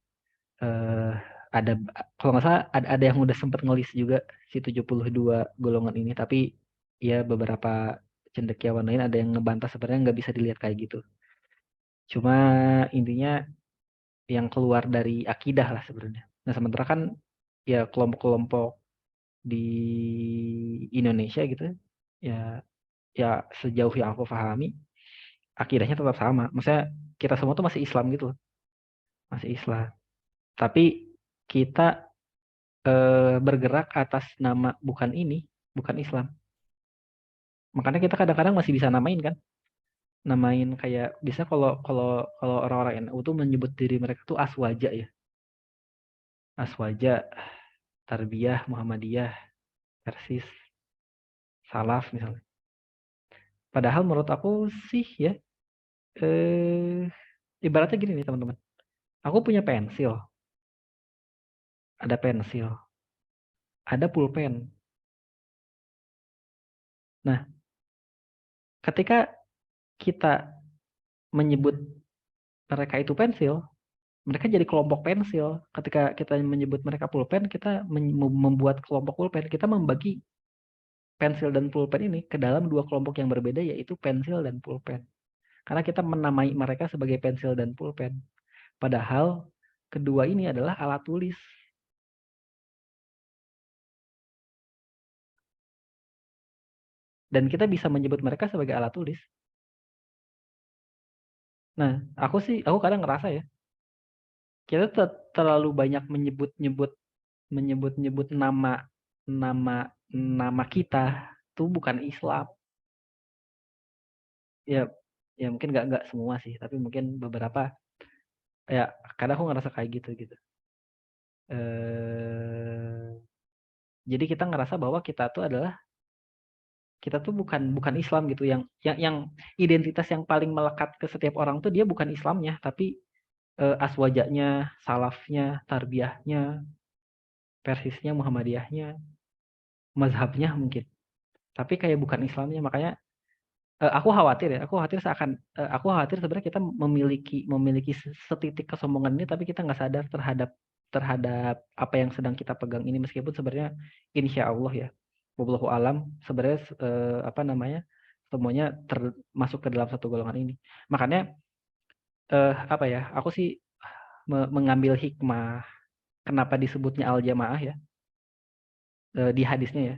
Ada kalau nggak salah ada yang udah sempat ngelis juga si 72 golongan ini, tapi ya beberapa cendekiawan lain ada yang ngebantah sebenarnya nggak bisa dilihat kayak gitu. Cuma intinya yang keluar dari akidah lah sebenarnya. Nah sementara kan ya kelompok-kelompok di Indonesia gitu ya sejauh yang aku pahami akidahnya tetap sama. Maksudnya kita semua tuh masih Islam gitu loh. Masih Islam. Tapi kita bergerak atas nama bukan Islam. Makanya kita kadang-kadang masih bisa namain kan. Namain kayak bisa kalau orang-orang NU tuh menyebut diri mereka tuh Aswaja ya. Aswaja, Tarbiyah, Muhammadiyah, Persis, Salaf misalnya. Padahal menurut aku sih ya ibaratnya gini nih teman-teman. Aku punya pensil. Ada pensil. Ada pulpen. Nah, ketika kita menyebut mereka itu pensil, mereka jadi kelompok pensil. Ketika kita menyebut mereka pulpen, kita membuat kelompok pulpen. Kita membagi pensil dan pulpen ini ke dalam dua kelompok yang berbeda, yaitu pensil dan pulpen. Karena kita menamai mereka sebagai pensil dan pulpen. Padahal kedua ini adalah alat tulis. Dan kita bisa menyebut mereka sebagai alat tulis. Nah, aku kadang ngerasa ya, kita terlalu banyak menyebut nama kita tuh bukan Islam. Ya mungkin nggak semua sih, tapi mungkin beberapa ya kadang aku ngerasa kayak gitu. Jadi kita ngerasa bahwa kita tuh bukan Islam gitu, yang identitas yang paling melekat ke setiap orang tuh dia bukan Islamnya, tapi aswajanya, salafnya, tarbiyahnya, persisnya, Muhammadiyahnya, mazhabnya mungkin. Tapi kayak bukan Islamnya, makanya aku khawatir sebenarnya kita memiliki setitik kesombongan ini, tapi kita nggak sadar terhadap apa yang sedang kita pegang ini, meskipun sebenarnya insya Allah ya, wallahu alam sebenarnya semuanya termasuk ke dalam satu golongan ini. Makanya aku sih mengambil hikmah kenapa disebutnya al-jamaah ya. di hadisnya ya,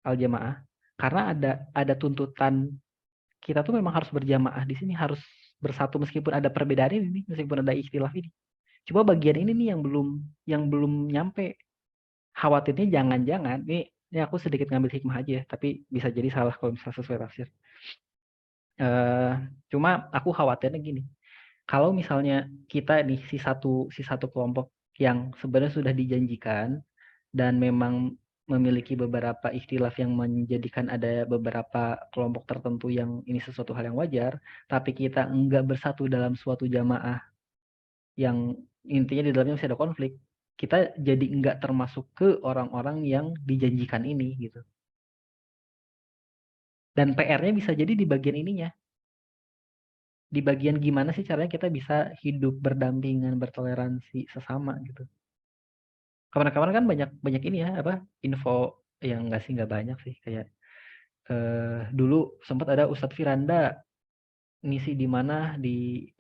al-jamaah. Karena ada tuntutan kita tuh memang harus berjamaah di sini, harus bersatu meskipun ada perbedaan ini, meskipun ada ikhtilaf ini. Cuma bagian ini nih yang belum nyampe. Khawatirnya jangan-jangan, ini aku sedikit ngambil hikmah aja ya, tapi bisa jadi salah kalau misalnya sesuai tafsir. Cuma aku khawatirnya gini, kalau misalnya kita nih si satu kelompok yang sebenarnya sudah dijanjikan dan memang memiliki beberapa ikhtilaf yang menjadikan ada beberapa kelompok tertentu yang ini sesuatu hal yang wajar, tapi kita enggak bersatu dalam suatu jamaah yang intinya di dalamnya masih ada konflik, kita jadi enggak termasuk ke orang-orang yang dijanjikan ini gitu. Dan PR-nya bisa jadi di bagian ininya. Di bagian gimana sih caranya kita bisa hidup berdampingan, bertoleransi sesama gitu. Kawan-kawan kan banyak ini ya, info yang enggak banyak sih, kayak dulu sempat ada Ustadz Firanda ngisi di mana di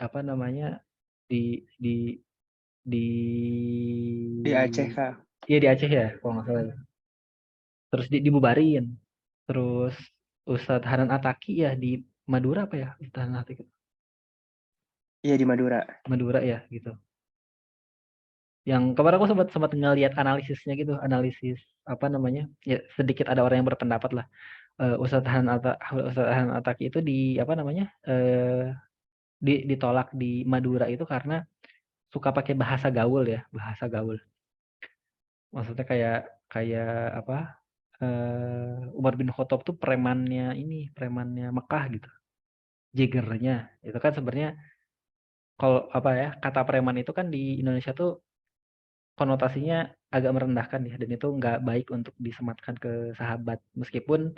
Di Aceh, Kak. Iya di Aceh ya kalau nggak salah. Terus dibubarin. Terus Ustadz Hanan Ataki ya di Madura apa ya? Ustadz Hanan Ataki. Iya di Madura. Madura ya gitu. Yang kemarin aku sempat ngelihat analisisnya gitu, analisis ya sedikit ada orang yang berpendapat lah. Ustadz Hanan Ataki itu ditolak di Madura itu karena suka pakai bahasa gaul ya, bahasa gaul. Maksudnya kayak Umar bin Khattab tuh premannya Mekah gitu. Jaggernya. Itu kan sebenarnya kalau kata preman itu kan di Indonesia tuh konotasinya agak merendahkan ya, dan itu nggak baik untuk disematkan ke sahabat. Meskipun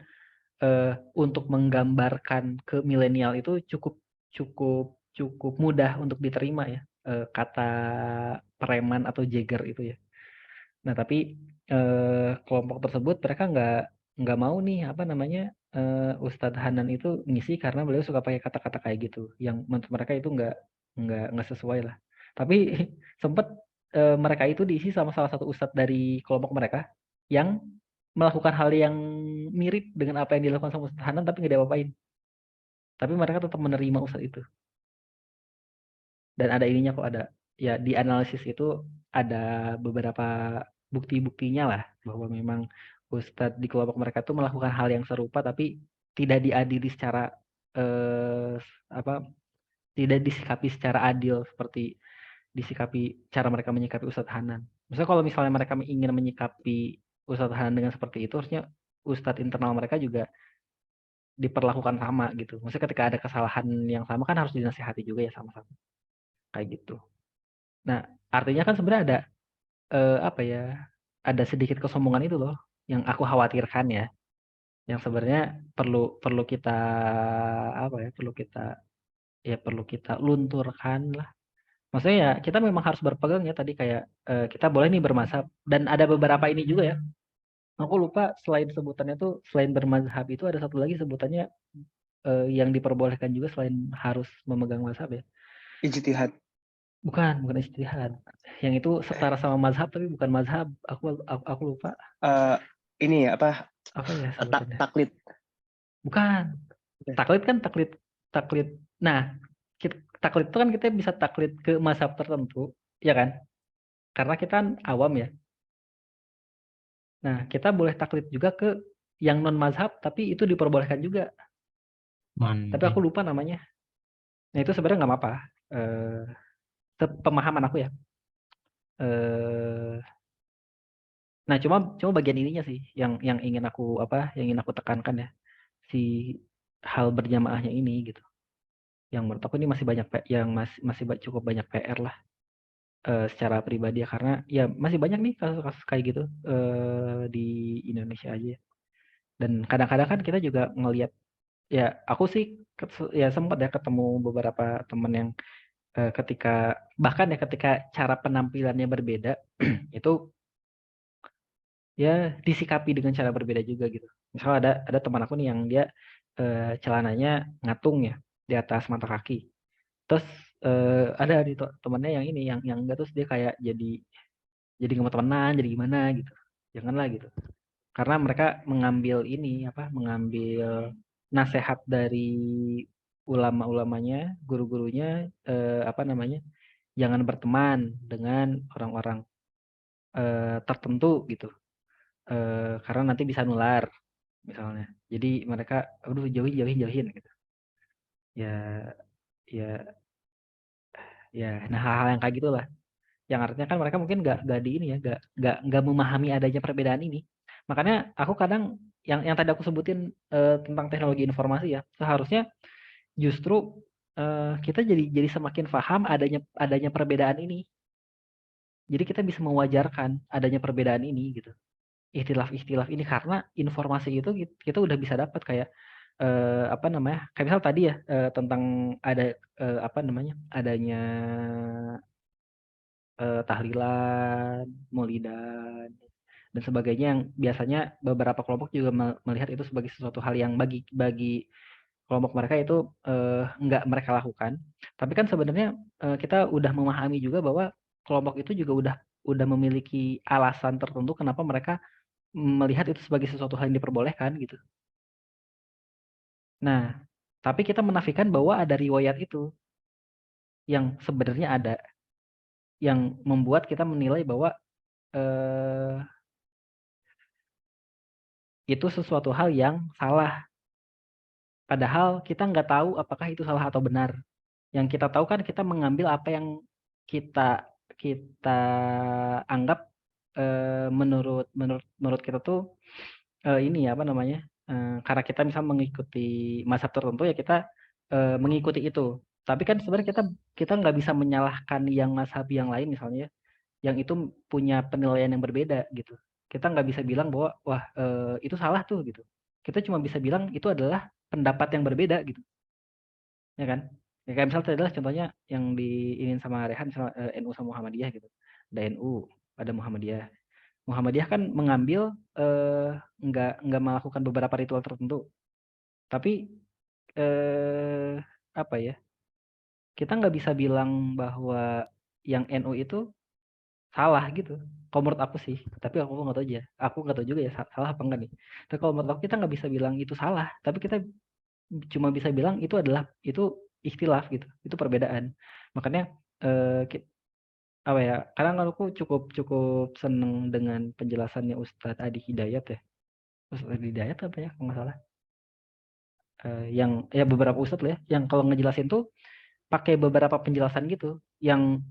untuk menggambarkan ke milenial itu cukup mudah untuk diterima ya, kata preman atau jagger itu ya. Nah, tapi kelompok tersebut mereka nggak mau nih Ustadz Hanan itu ngisi karena beliau suka pakai kata-kata kayak gitu yang menurut mereka itu nggak sesuai lah. Tapi sempat mereka itu diisi sama salah satu ustadz dari kelompok mereka yang melakukan hal yang mirip dengan apa yang dilakukan sama Ustadz Hanan tapi nggak diapa-apain. Tapi mereka tetap menerima ustadz itu. Dan ada ininya kok, ada ya di analisis itu ada beberapa bukti-buktinya lah bahwa memang ustadz di kelompok mereka itu melakukan hal yang serupa tapi tidak diadili secara tidak disikapi secara adil seperti cara mereka menyikapi Ustadz Hanan. Maksudnya kalau misalnya mereka ingin menyikapi Ustadz Hanan dengan seperti itu, harusnya ustadz internal mereka juga diperlakukan sama gitu. Maksudnya ketika ada kesalahan yang sama kan harus dinasihati juga ya sama-sama. Kayak gitu. Nah, artinya kan sebenarnya ada sedikit kesombongan itu loh yang aku khawatirkan ya. Yang sebenarnya perlu kita perlu kita lunturkan lah. Maksudnya ya kita memang harus berpegang ya tadi kayak kita boleh nih bermazhab, dan ada beberapa ini juga ya. Aku lupa selain sebutannya tuh selain bermazhab itu ada satu lagi sebutannya yang diperbolehkan juga selain harus memegang mazhab ya. Ijtihad. Bukan ijtihad. Yang itu setara sama mazhab tapi bukan mazhab. Aku lupa. Ini ya apa ya sebutannya? Taklid. Bukan. Taklid kan taklid. Nah, taklid itu kan kita bisa taklid ke mazhab tertentu, ya kan? Karena kita kan awam ya. Nah, kita boleh taklid juga ke yang non mazhab tapi itu diperbolehkan juga. Tapi aku lupa namanya. Nah, itu sebenarnya nggak apa-apa. Pemahaman aku ya. Nah, cuma bagian ininya sih yang ingin aku tekankan ya. Si hal berjamaahnya ini gitu. Yang menurut aku ini masih banyak masih cukup banyak PR lah secara pribadi ya, karena ya masih banyak nih kasus-kasus kayak gitu di Indonesia aja. Dan kadang-kadang kan kita juga ngelihat ya, aku sih ya sempat ya ketemu beberapa teman yang ketika cara penampilannya berbeda itu ya disikapi dengan cara berbeda juga gitu. Misalnya ada teman aku nih yang dia celananya ngatung ya di atas mata kaki. Terus ada di temannya yang ini yang enggak, terus dia kayak jadi nggak mau temenan, jadi gimana gitu. Janganlah gitu. Karena mereka mengambil mengambil nasihat dari ulama-ulamanya, guru-gurunya, jangan berteman dengan orang-orang tertentu gitu, karena nanti bisa nular misalnya. Jadi mereka, aduh jauhin gitu. Ya, ya, nah hal-hal yang kayak gitulah. Yang artinya kan mereka mungkin nggak memahami adanya perbedaan ini. Makanya aku kadang yang tadi aku sebutin tentang teknologi informasi ya, seharusnya justru kita jadi semakin paham adanya perbedaan ini. Jadi kita bisa mewajarkan adanya perbedaan ini gitu. Ikhtilaf-ikhtilaf ini karena informasi itu kita udah bisa dapat kayak kayak misal tadi ya tentang ada adanya tahlilan, maulidan dan sebagainya yang biasanya beberapa kelompok juga melihat itu sebagai sesuatu hal yang bagi kelompok mereka itu nggak mereka lakukan. Tapi kan sebenarnya kita udah memahami juga bahwa kelompok itu juga udah memiliki alasan tertentu kenapa mereka melihat itu sebagai sesuatu hal yang diperbolehkan gitu. Nah, tapi kita menafikan bahwa ada riwayat itu yang sebenarnya ada, yang membuat kita menilai bahwa itu sesuatu hal yang salah. Padahal kita nggak tahu apakah itu salah atau benar. Yang kita tahu kan kita mengambil apa yang kita anggap menurut kita tuh karena kita misal mengikuti mazhab tertentu ya kita mengikuti itu. Tapi kan sebenarnya kita nggak bisa menyalahkan yang mazhab yang lain misalnya, yang itu punya penilaian yang berbeda gitu. Kita nggak bisa bilang bahwa wah itu salah tuh gitu. Kita cuma bisa bilang itu adalah pendapat yang berbeda gitu, ya kan? Ya, kayak misalnya adalah contohnya yang diinin sama Rehan, misalnya NU sama Muhammadiyah gitu. Ada NU, ada Muhammadiyah. Muhammadiyah kan mengambil nggak melakukan beberapa ritual tertentu, tapi kita nggak bisa bilang bahwa yang NU itu salah gitu. Kalau menurut aku sih, tapi aku nggak tahu aja. Aku nggak tahu juga ya salah apa enggak nih. Tapi kalau menurut aku kita nggak bisa bilang itu salah, tapi kita cuma bisa bilang itu ikhtilaf gitu, itu perbedaan. Makanya kadang aku cukup seneng dengan penjelasannya Ustadz Adi Hidayat ya. Ustadz Adi Hidayat apa ya kalau nggak salah. Yang ya beberapa ustadz lah ya, yang kalau ngejelasin tuh pakai beberapa penjelasan gitu, yang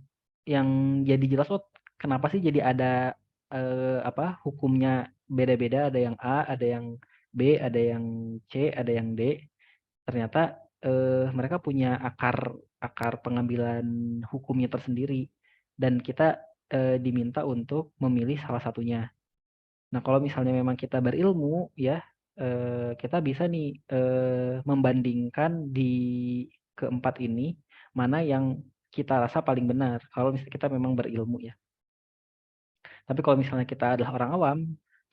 jadi jelas kenapa sih jadi ada hukumnya beda-beda, ada yang A, ada yang B, ada yang C, ada yang D. Ternyata mereka punya akar pengambilan hukumnya tersendiri dan kita diminta untuk memilih salah satunya. Nah, kalau misalnya memang kita berilmu ya kita bisa nih membandingkan di keempat ini mana yang kita rasa paling benar kalau misalnya kita memang berilmu ya. Tapi kalau misalnya kita adalah orang awam,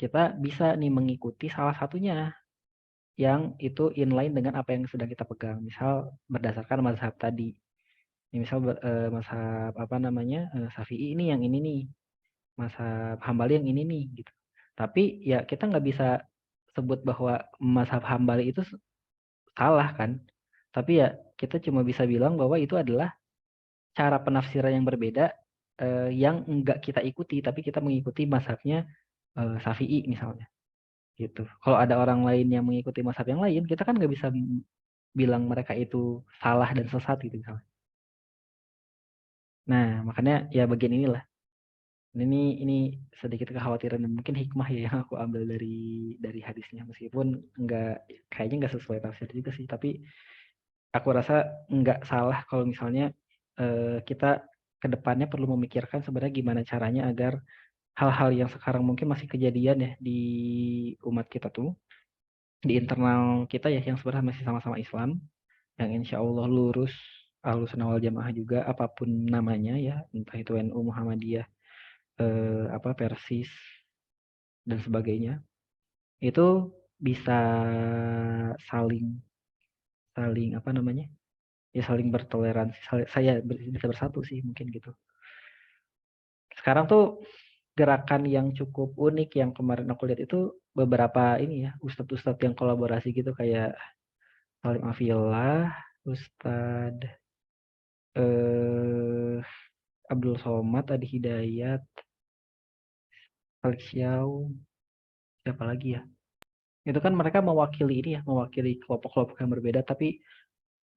kita bisa nih mengikuti salah satunya yang itu inline dengan apa yang sedang kita pegang. Misal berdasarkan mazhab tadi. Misal mazhab Syafi'i ini yang ini nih. Mazhab Hambali yang ini nih gitu. Tapi ya kita nggak bisa sebut bahwa mazhab Hambali itu salah kan. Tapi ya kita cuma bisa bilang bahwa itu adalah cara penafsiran yang berbeda yang enggak kita ikuti, tapi kita mengikuti mazhabnya Syafi'i misalnya. Gitu. Kalau ada orang lain yang mengikuti mazhab yang lain, kita kan nggak bisa bilang mereka itu salah dan sesat gitu misalnya. Nah, makanya ya bagian inilah. Ini sedikit kekhawatiran dan mungkin hikmah ya yang aku ambil dari hadisnya, meskipun kayaknya nggak sesuai tafsir juga sih, tapi aku rasa nggak salah kalau misalnya kita kedepannya perlu memikirkan sebenarnya gimana caranya agar hal-hal yang sekarang mungkin masih kejadian ya di umat kita tuh, di internal kita ya yang sebenarnya masih sama-sama Islam, yang insya Allah lurus Ahlussunnah wal Jamaah juga apapun namanya ya, entah itu NU, Muhammadiyah, Persis dan sebagainya, itu bisa saling saling bertoleransi, bisa bersatu sih mungkin gitu. Sekarang tuh gerakan yang cukup unik yang kemarin aku lihat itu beberapa ini ya, ustadz-ustadz yang kolaborasi gitu kayak Salim Afillah, Ustadz Abdul Somad, Adi Hidayat, Alex Xiao, siapa lagi ya? Itu kan mereka mewakili ini ya, mewakili kelompok-kelompok yang berbeda, tapi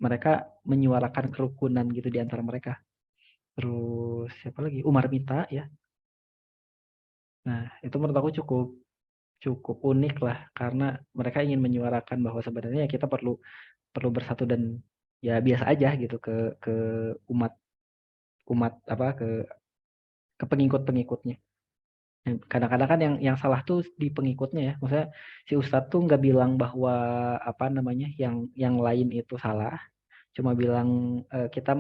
mereka menyuarakan kerukunan gitu di antara mereka. Terus siapa lagi? Umar Mita ya. Nah, itu menurut aku cukup unik lah karena mereka ingin menyuarakan bahwa sebenarnya kita perlu bersatu dan ya biasa aja gitu ke umat apa ke pengikut-pengikutnya. Kadang-kadang kan yang salah tuh di pengikutnya ya. Maksudnya si Ustadz tuh nggak bilang bahwa apa namanya yang lain itu salah, cuma bilang kita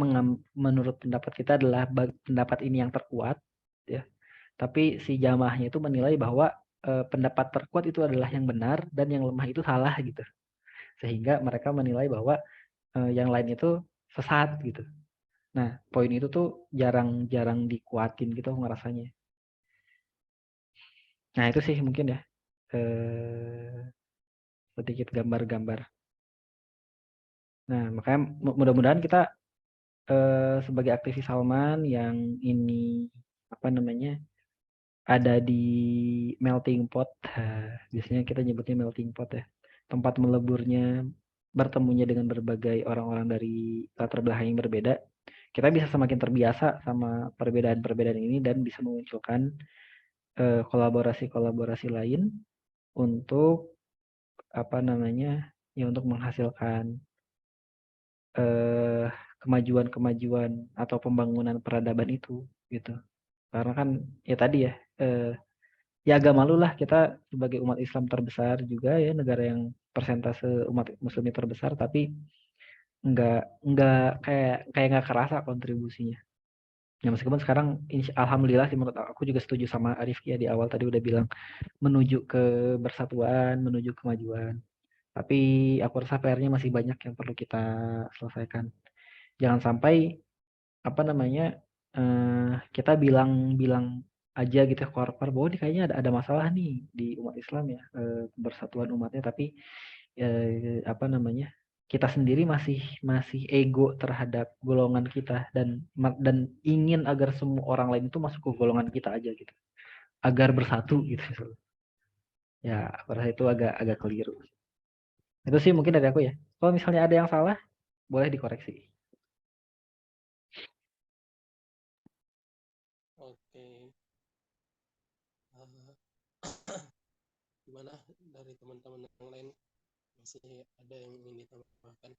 menurut pendapat kita adalah pendapat ini yang terkuat ya. Tapi si jamaahnya itu menilai bahwa pendapat terkuat itu adalah yang benar dan yang lemah itu salah gitu. Sehingga mereka menilai bahwa yang lain itu sesat gitu. Nah, poin itu tuh jarang dikuatin gitu aku ngerasanya. Nah, itu sih mungkin ya sedikit gambar-gambar. Nah, makanya mudah-mudahan kita sebagai aktivis Salman yang ini apa namanya ada di melting pot, biasanya kita nyebutnya melting pot ya, tempat meleburnya, bertemunya dengan berbagai orang-orang dari latar belakang yang berbeda, kita bisa semakin terbiasa sama perbedaan-perbedaan ini dan bisa memunculkan kolaborasi-kolaborasi lain untuk apa namanya ya untuk menghasilkan kemajuan-kemajuan atau pembangunan peradaban itu gitu. Karena kan ya tadi ya ya agak malu lah kita sebagai umat Islam terbesar juga ya, negara yang persentase umat muslimnya terbesar, tapi nggak kayak nggak kerasa kontribusinya. Ya meskipun sekarang alhamdulillah sih menurut aku juga setuju sama Arifki ya di awal tadi udah bilang menuju ke bersatuan, menuju kemajuan. Tapi aku rasa PR-nya masih banyak yang perlu kita selesaikan. Jangan sampai apa namanya kita bilang aja gitu ya keluar bahwa ini kayaknya ada masalah nih di umat Islam ya, persatuan umatnya, tapi apa namanya kita sendiri masih ego terhadap golongan kita dan ingin agar semua orang lain itu masuk ke golongan kita aja gitu agar bersatu gitu ya. Aku rasa itu agak keliru. Itu sih mungkin dari aku ya. Kalau misalnya ada yang salah boleh dikoreksi. Oke. Gimana dari teman-teman yang lain, masih ada yang ingin ditambahkan?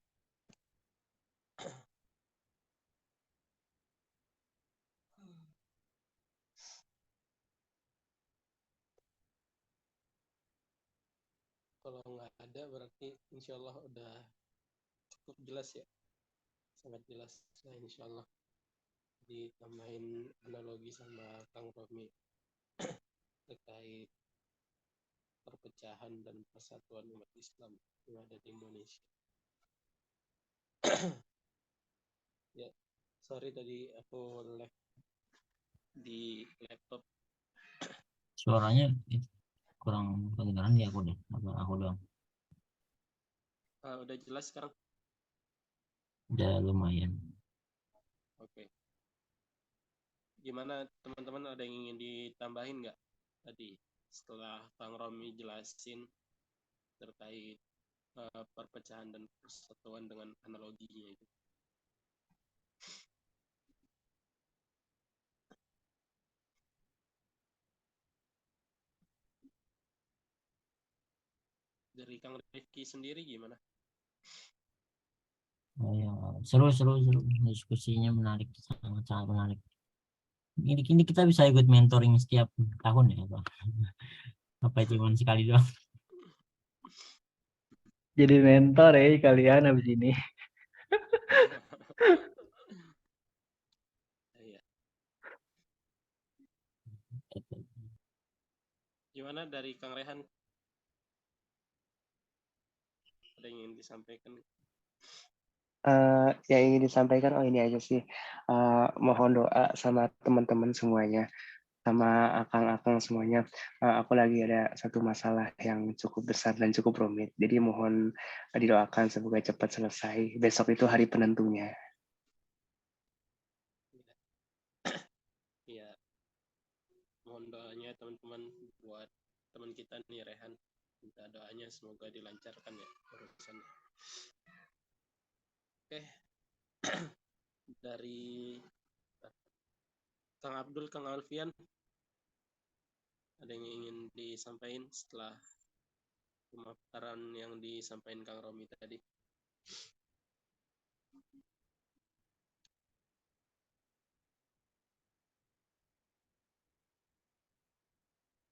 Kalau nggak ada berarti insya Allah udah cukup jelas ya, sangat jelas. Nah, insya Allah ditambahin analogi sama Kang Romi terkait perpecahan dan persatuan umat Islam yang ada di Indonesia. Ya, sorry tadi aku live di laptop. Suaranya kurang kedengaran ya aku deh, aku doang. Udah jelas sekarang? Udah lumayan. Oke. Gimana teman-teman, ada yang ingin ditambahin nggak tadi setelah Kang Romi jelasin terkait perpecahan dan persatuan dengan analoginya itu? Dari Kang Rifki sendiri gimana? Oh, ya. Seru diskusinya menarik, sangat menarik. Ini kita bisa ikut mentoring setiap tahun ya Pak? Apa cuma sekali doang? Jadi mentor ya kalian habis ini. Iya. Gimana dari Kang Rehan? Ada yang ingin disampaikan? Yang ingin disampaikan ini aja sih, mohon doa sama teman-teman semuanya sama akang-akang semuanya. Aku lagi ada satu masalah yang cukup besar dan cukup rumit. Jadi mohon didoakan semoga cepat selesai. Besok itu hari penentunya. Ya, mohon doanya teman-teman buat teman kita nih Rehan. Minta doanya semoga dilancarkan ya urusannya. Oke. Dari Kang Abdul, Kang Alfian, ada yang ingin disampaikan setelah pemaparan yang disampaikan Kang Romi tadi?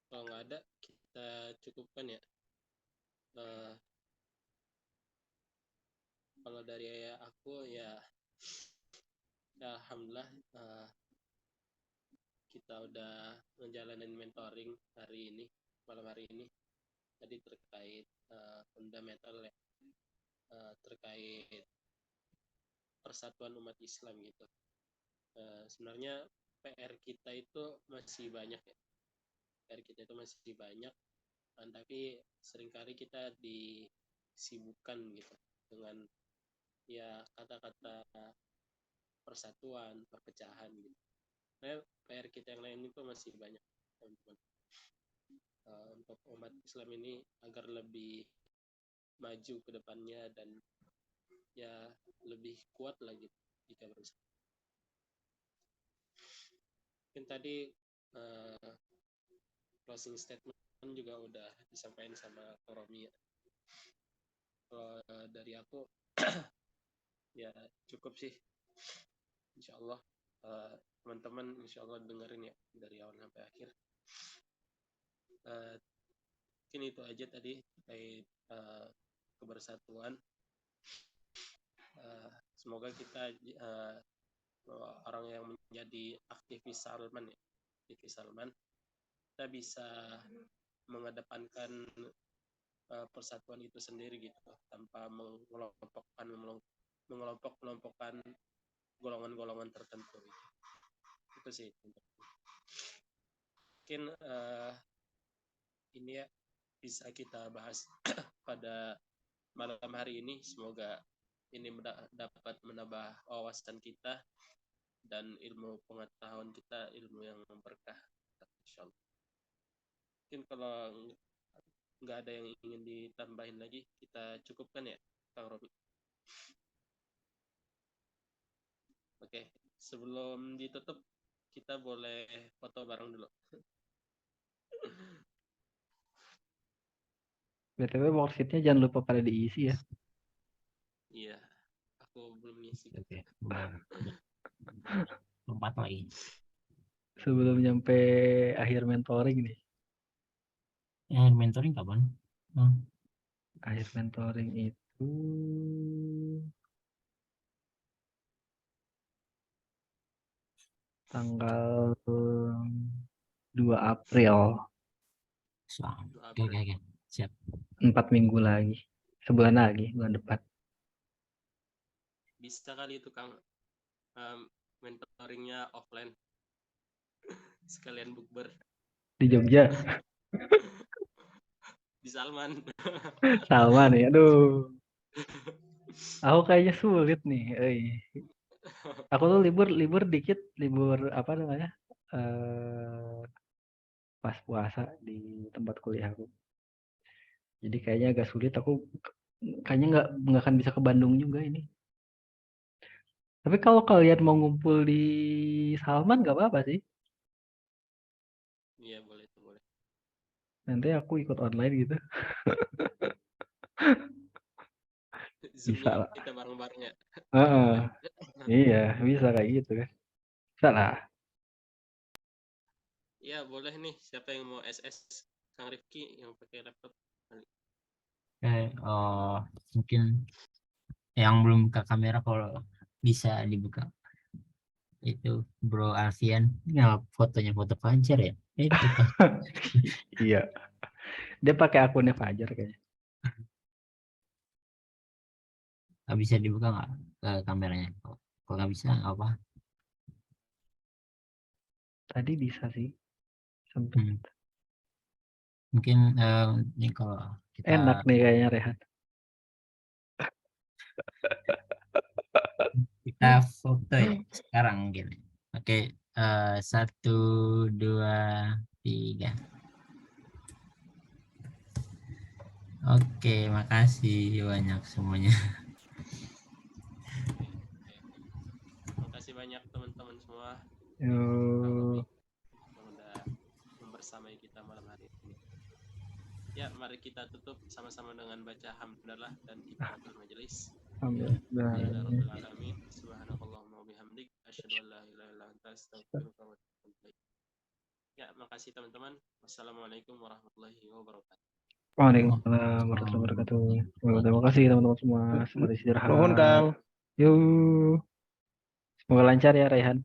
Kalau nggak ada, kita cukupkan ya. Kalau dari aku ya, alhamdulillah kita udah ngejalanin mentoring hari ini, malam hari ini. Tadi terkait fundamental ya, terkait persatuan umat Islam gitu. Sebenarnya PR kita itu masih banyak ya. PR kita itu masih banyak, tapi seringkali kita disibukkan gitu dengan ya kata-kata persatuan, perpecahan gitu. Nah, PR kita yang lain itu masih banyak, teman-teman. Untuk umat Islam ini agar lebih maju ke depannya dan ya lebih kuat lagi jika bersama. Mungkin tadi closing statement juga udah disampaikan sama Romi ya. Kalau dari aku ya cukup sih. Insya Allah teman-teman insya Allah dengerin ya dari awal sampai akhir. Mungkin itu aja tadi terkait kebersatuan. Semoga kita orang yang menjadi aktivis Salman ya, aktivis Salman, kita bisa mengedepankan persatuan itu sendiri gitu, tanpa mengelompok-kelompokkan golongan-golongan tertentu gitu. Itu sih mungkin ini ya bisa kita bahas pada malam hari ini. Semoga ini dapat menambah wawasan kita dan ilmu pengetahuan kita, ilmu yang berkah, insyaallah. Mungkin kalau nggak ada yang ingin ditambahin lagi, kita cukupkan ya, Kang Robi. Oke, sebelum ditutup, kita boleh foto bareng dulu. BTW worksheet-nya jangan lupa pada diisi ya. Iya, aku belum ngisi. Oke. Lompat lagi. Sebelum nyampe akhir mentoring nih. Mentoring kapan? Akhir mentoring itu tanggal 2 April. Oke. Siap. 4 minggu lagi. Sebulan lagi, bulan depan. Bisa kali itu Kang, mentoringnya offline. Sekalian bukber. Di Jogja. Di Salman. Salman ya, aduh. Aku kayaknya sulit nih. Aku tuh libur dikit, libur apa namanya? Pas puasa di tempat kuliahku. Jadi kayaknya agak sulit. Aku kayaknya nggak akan bisa ke Bandung juga ini. Tapi kalau kalian mau ngumpul di Salman nggak apa-apa sih. Iya boleh. Nanti aku ikut online gitu. Bisa lah. Kita bareng-bareng ya. Iya, bisa kayak gitu kan. Bisa lah. Iya boleh nih. Siapa yang mau SS? Kang Rifki yang pakai laptop. Mungkin yang belum buka kamera kalau bisa dibuka. Itu Bro Alfian, fotonya foto Fajar ya? Itu kan. Iya. Dia pakai akunnya Fajar kayaknya. Nggak bisa dibuka nggak kameranya? Kalau nggak bisa nggak apa? Tadi bisa sih. Sempet. Mungkin ini kalau Enak kita nih kayaknya Rehan. foto ya sekarang mungkin. Oke, 1, 2, 3. Oke, makasih banyak semuanya. Terima kasih banyak teman-teman semua Yuk. yang udah membersamai kita malam hari ini. Ya, mari kita tutup sama-sama dengan baca hamdalah dan kifaratul majelis. Alhamdulillah. Alhamdulillahirabbil alamin. Subhanakallahumma wa bihamdik asyhadu an la ilaha illa anta astaghfiruka wa atubu ilaik. Ya, makasih teman-teman. Wassalamualaikum warahmatullahi wabarakatuh. Waalaikumsalam warahmatullahi wabarakatuh. Terima kasih teman-teman semua. Selamat istirahat. Nuhun, Kang. Yuk. Semoga lancar ya Rehan.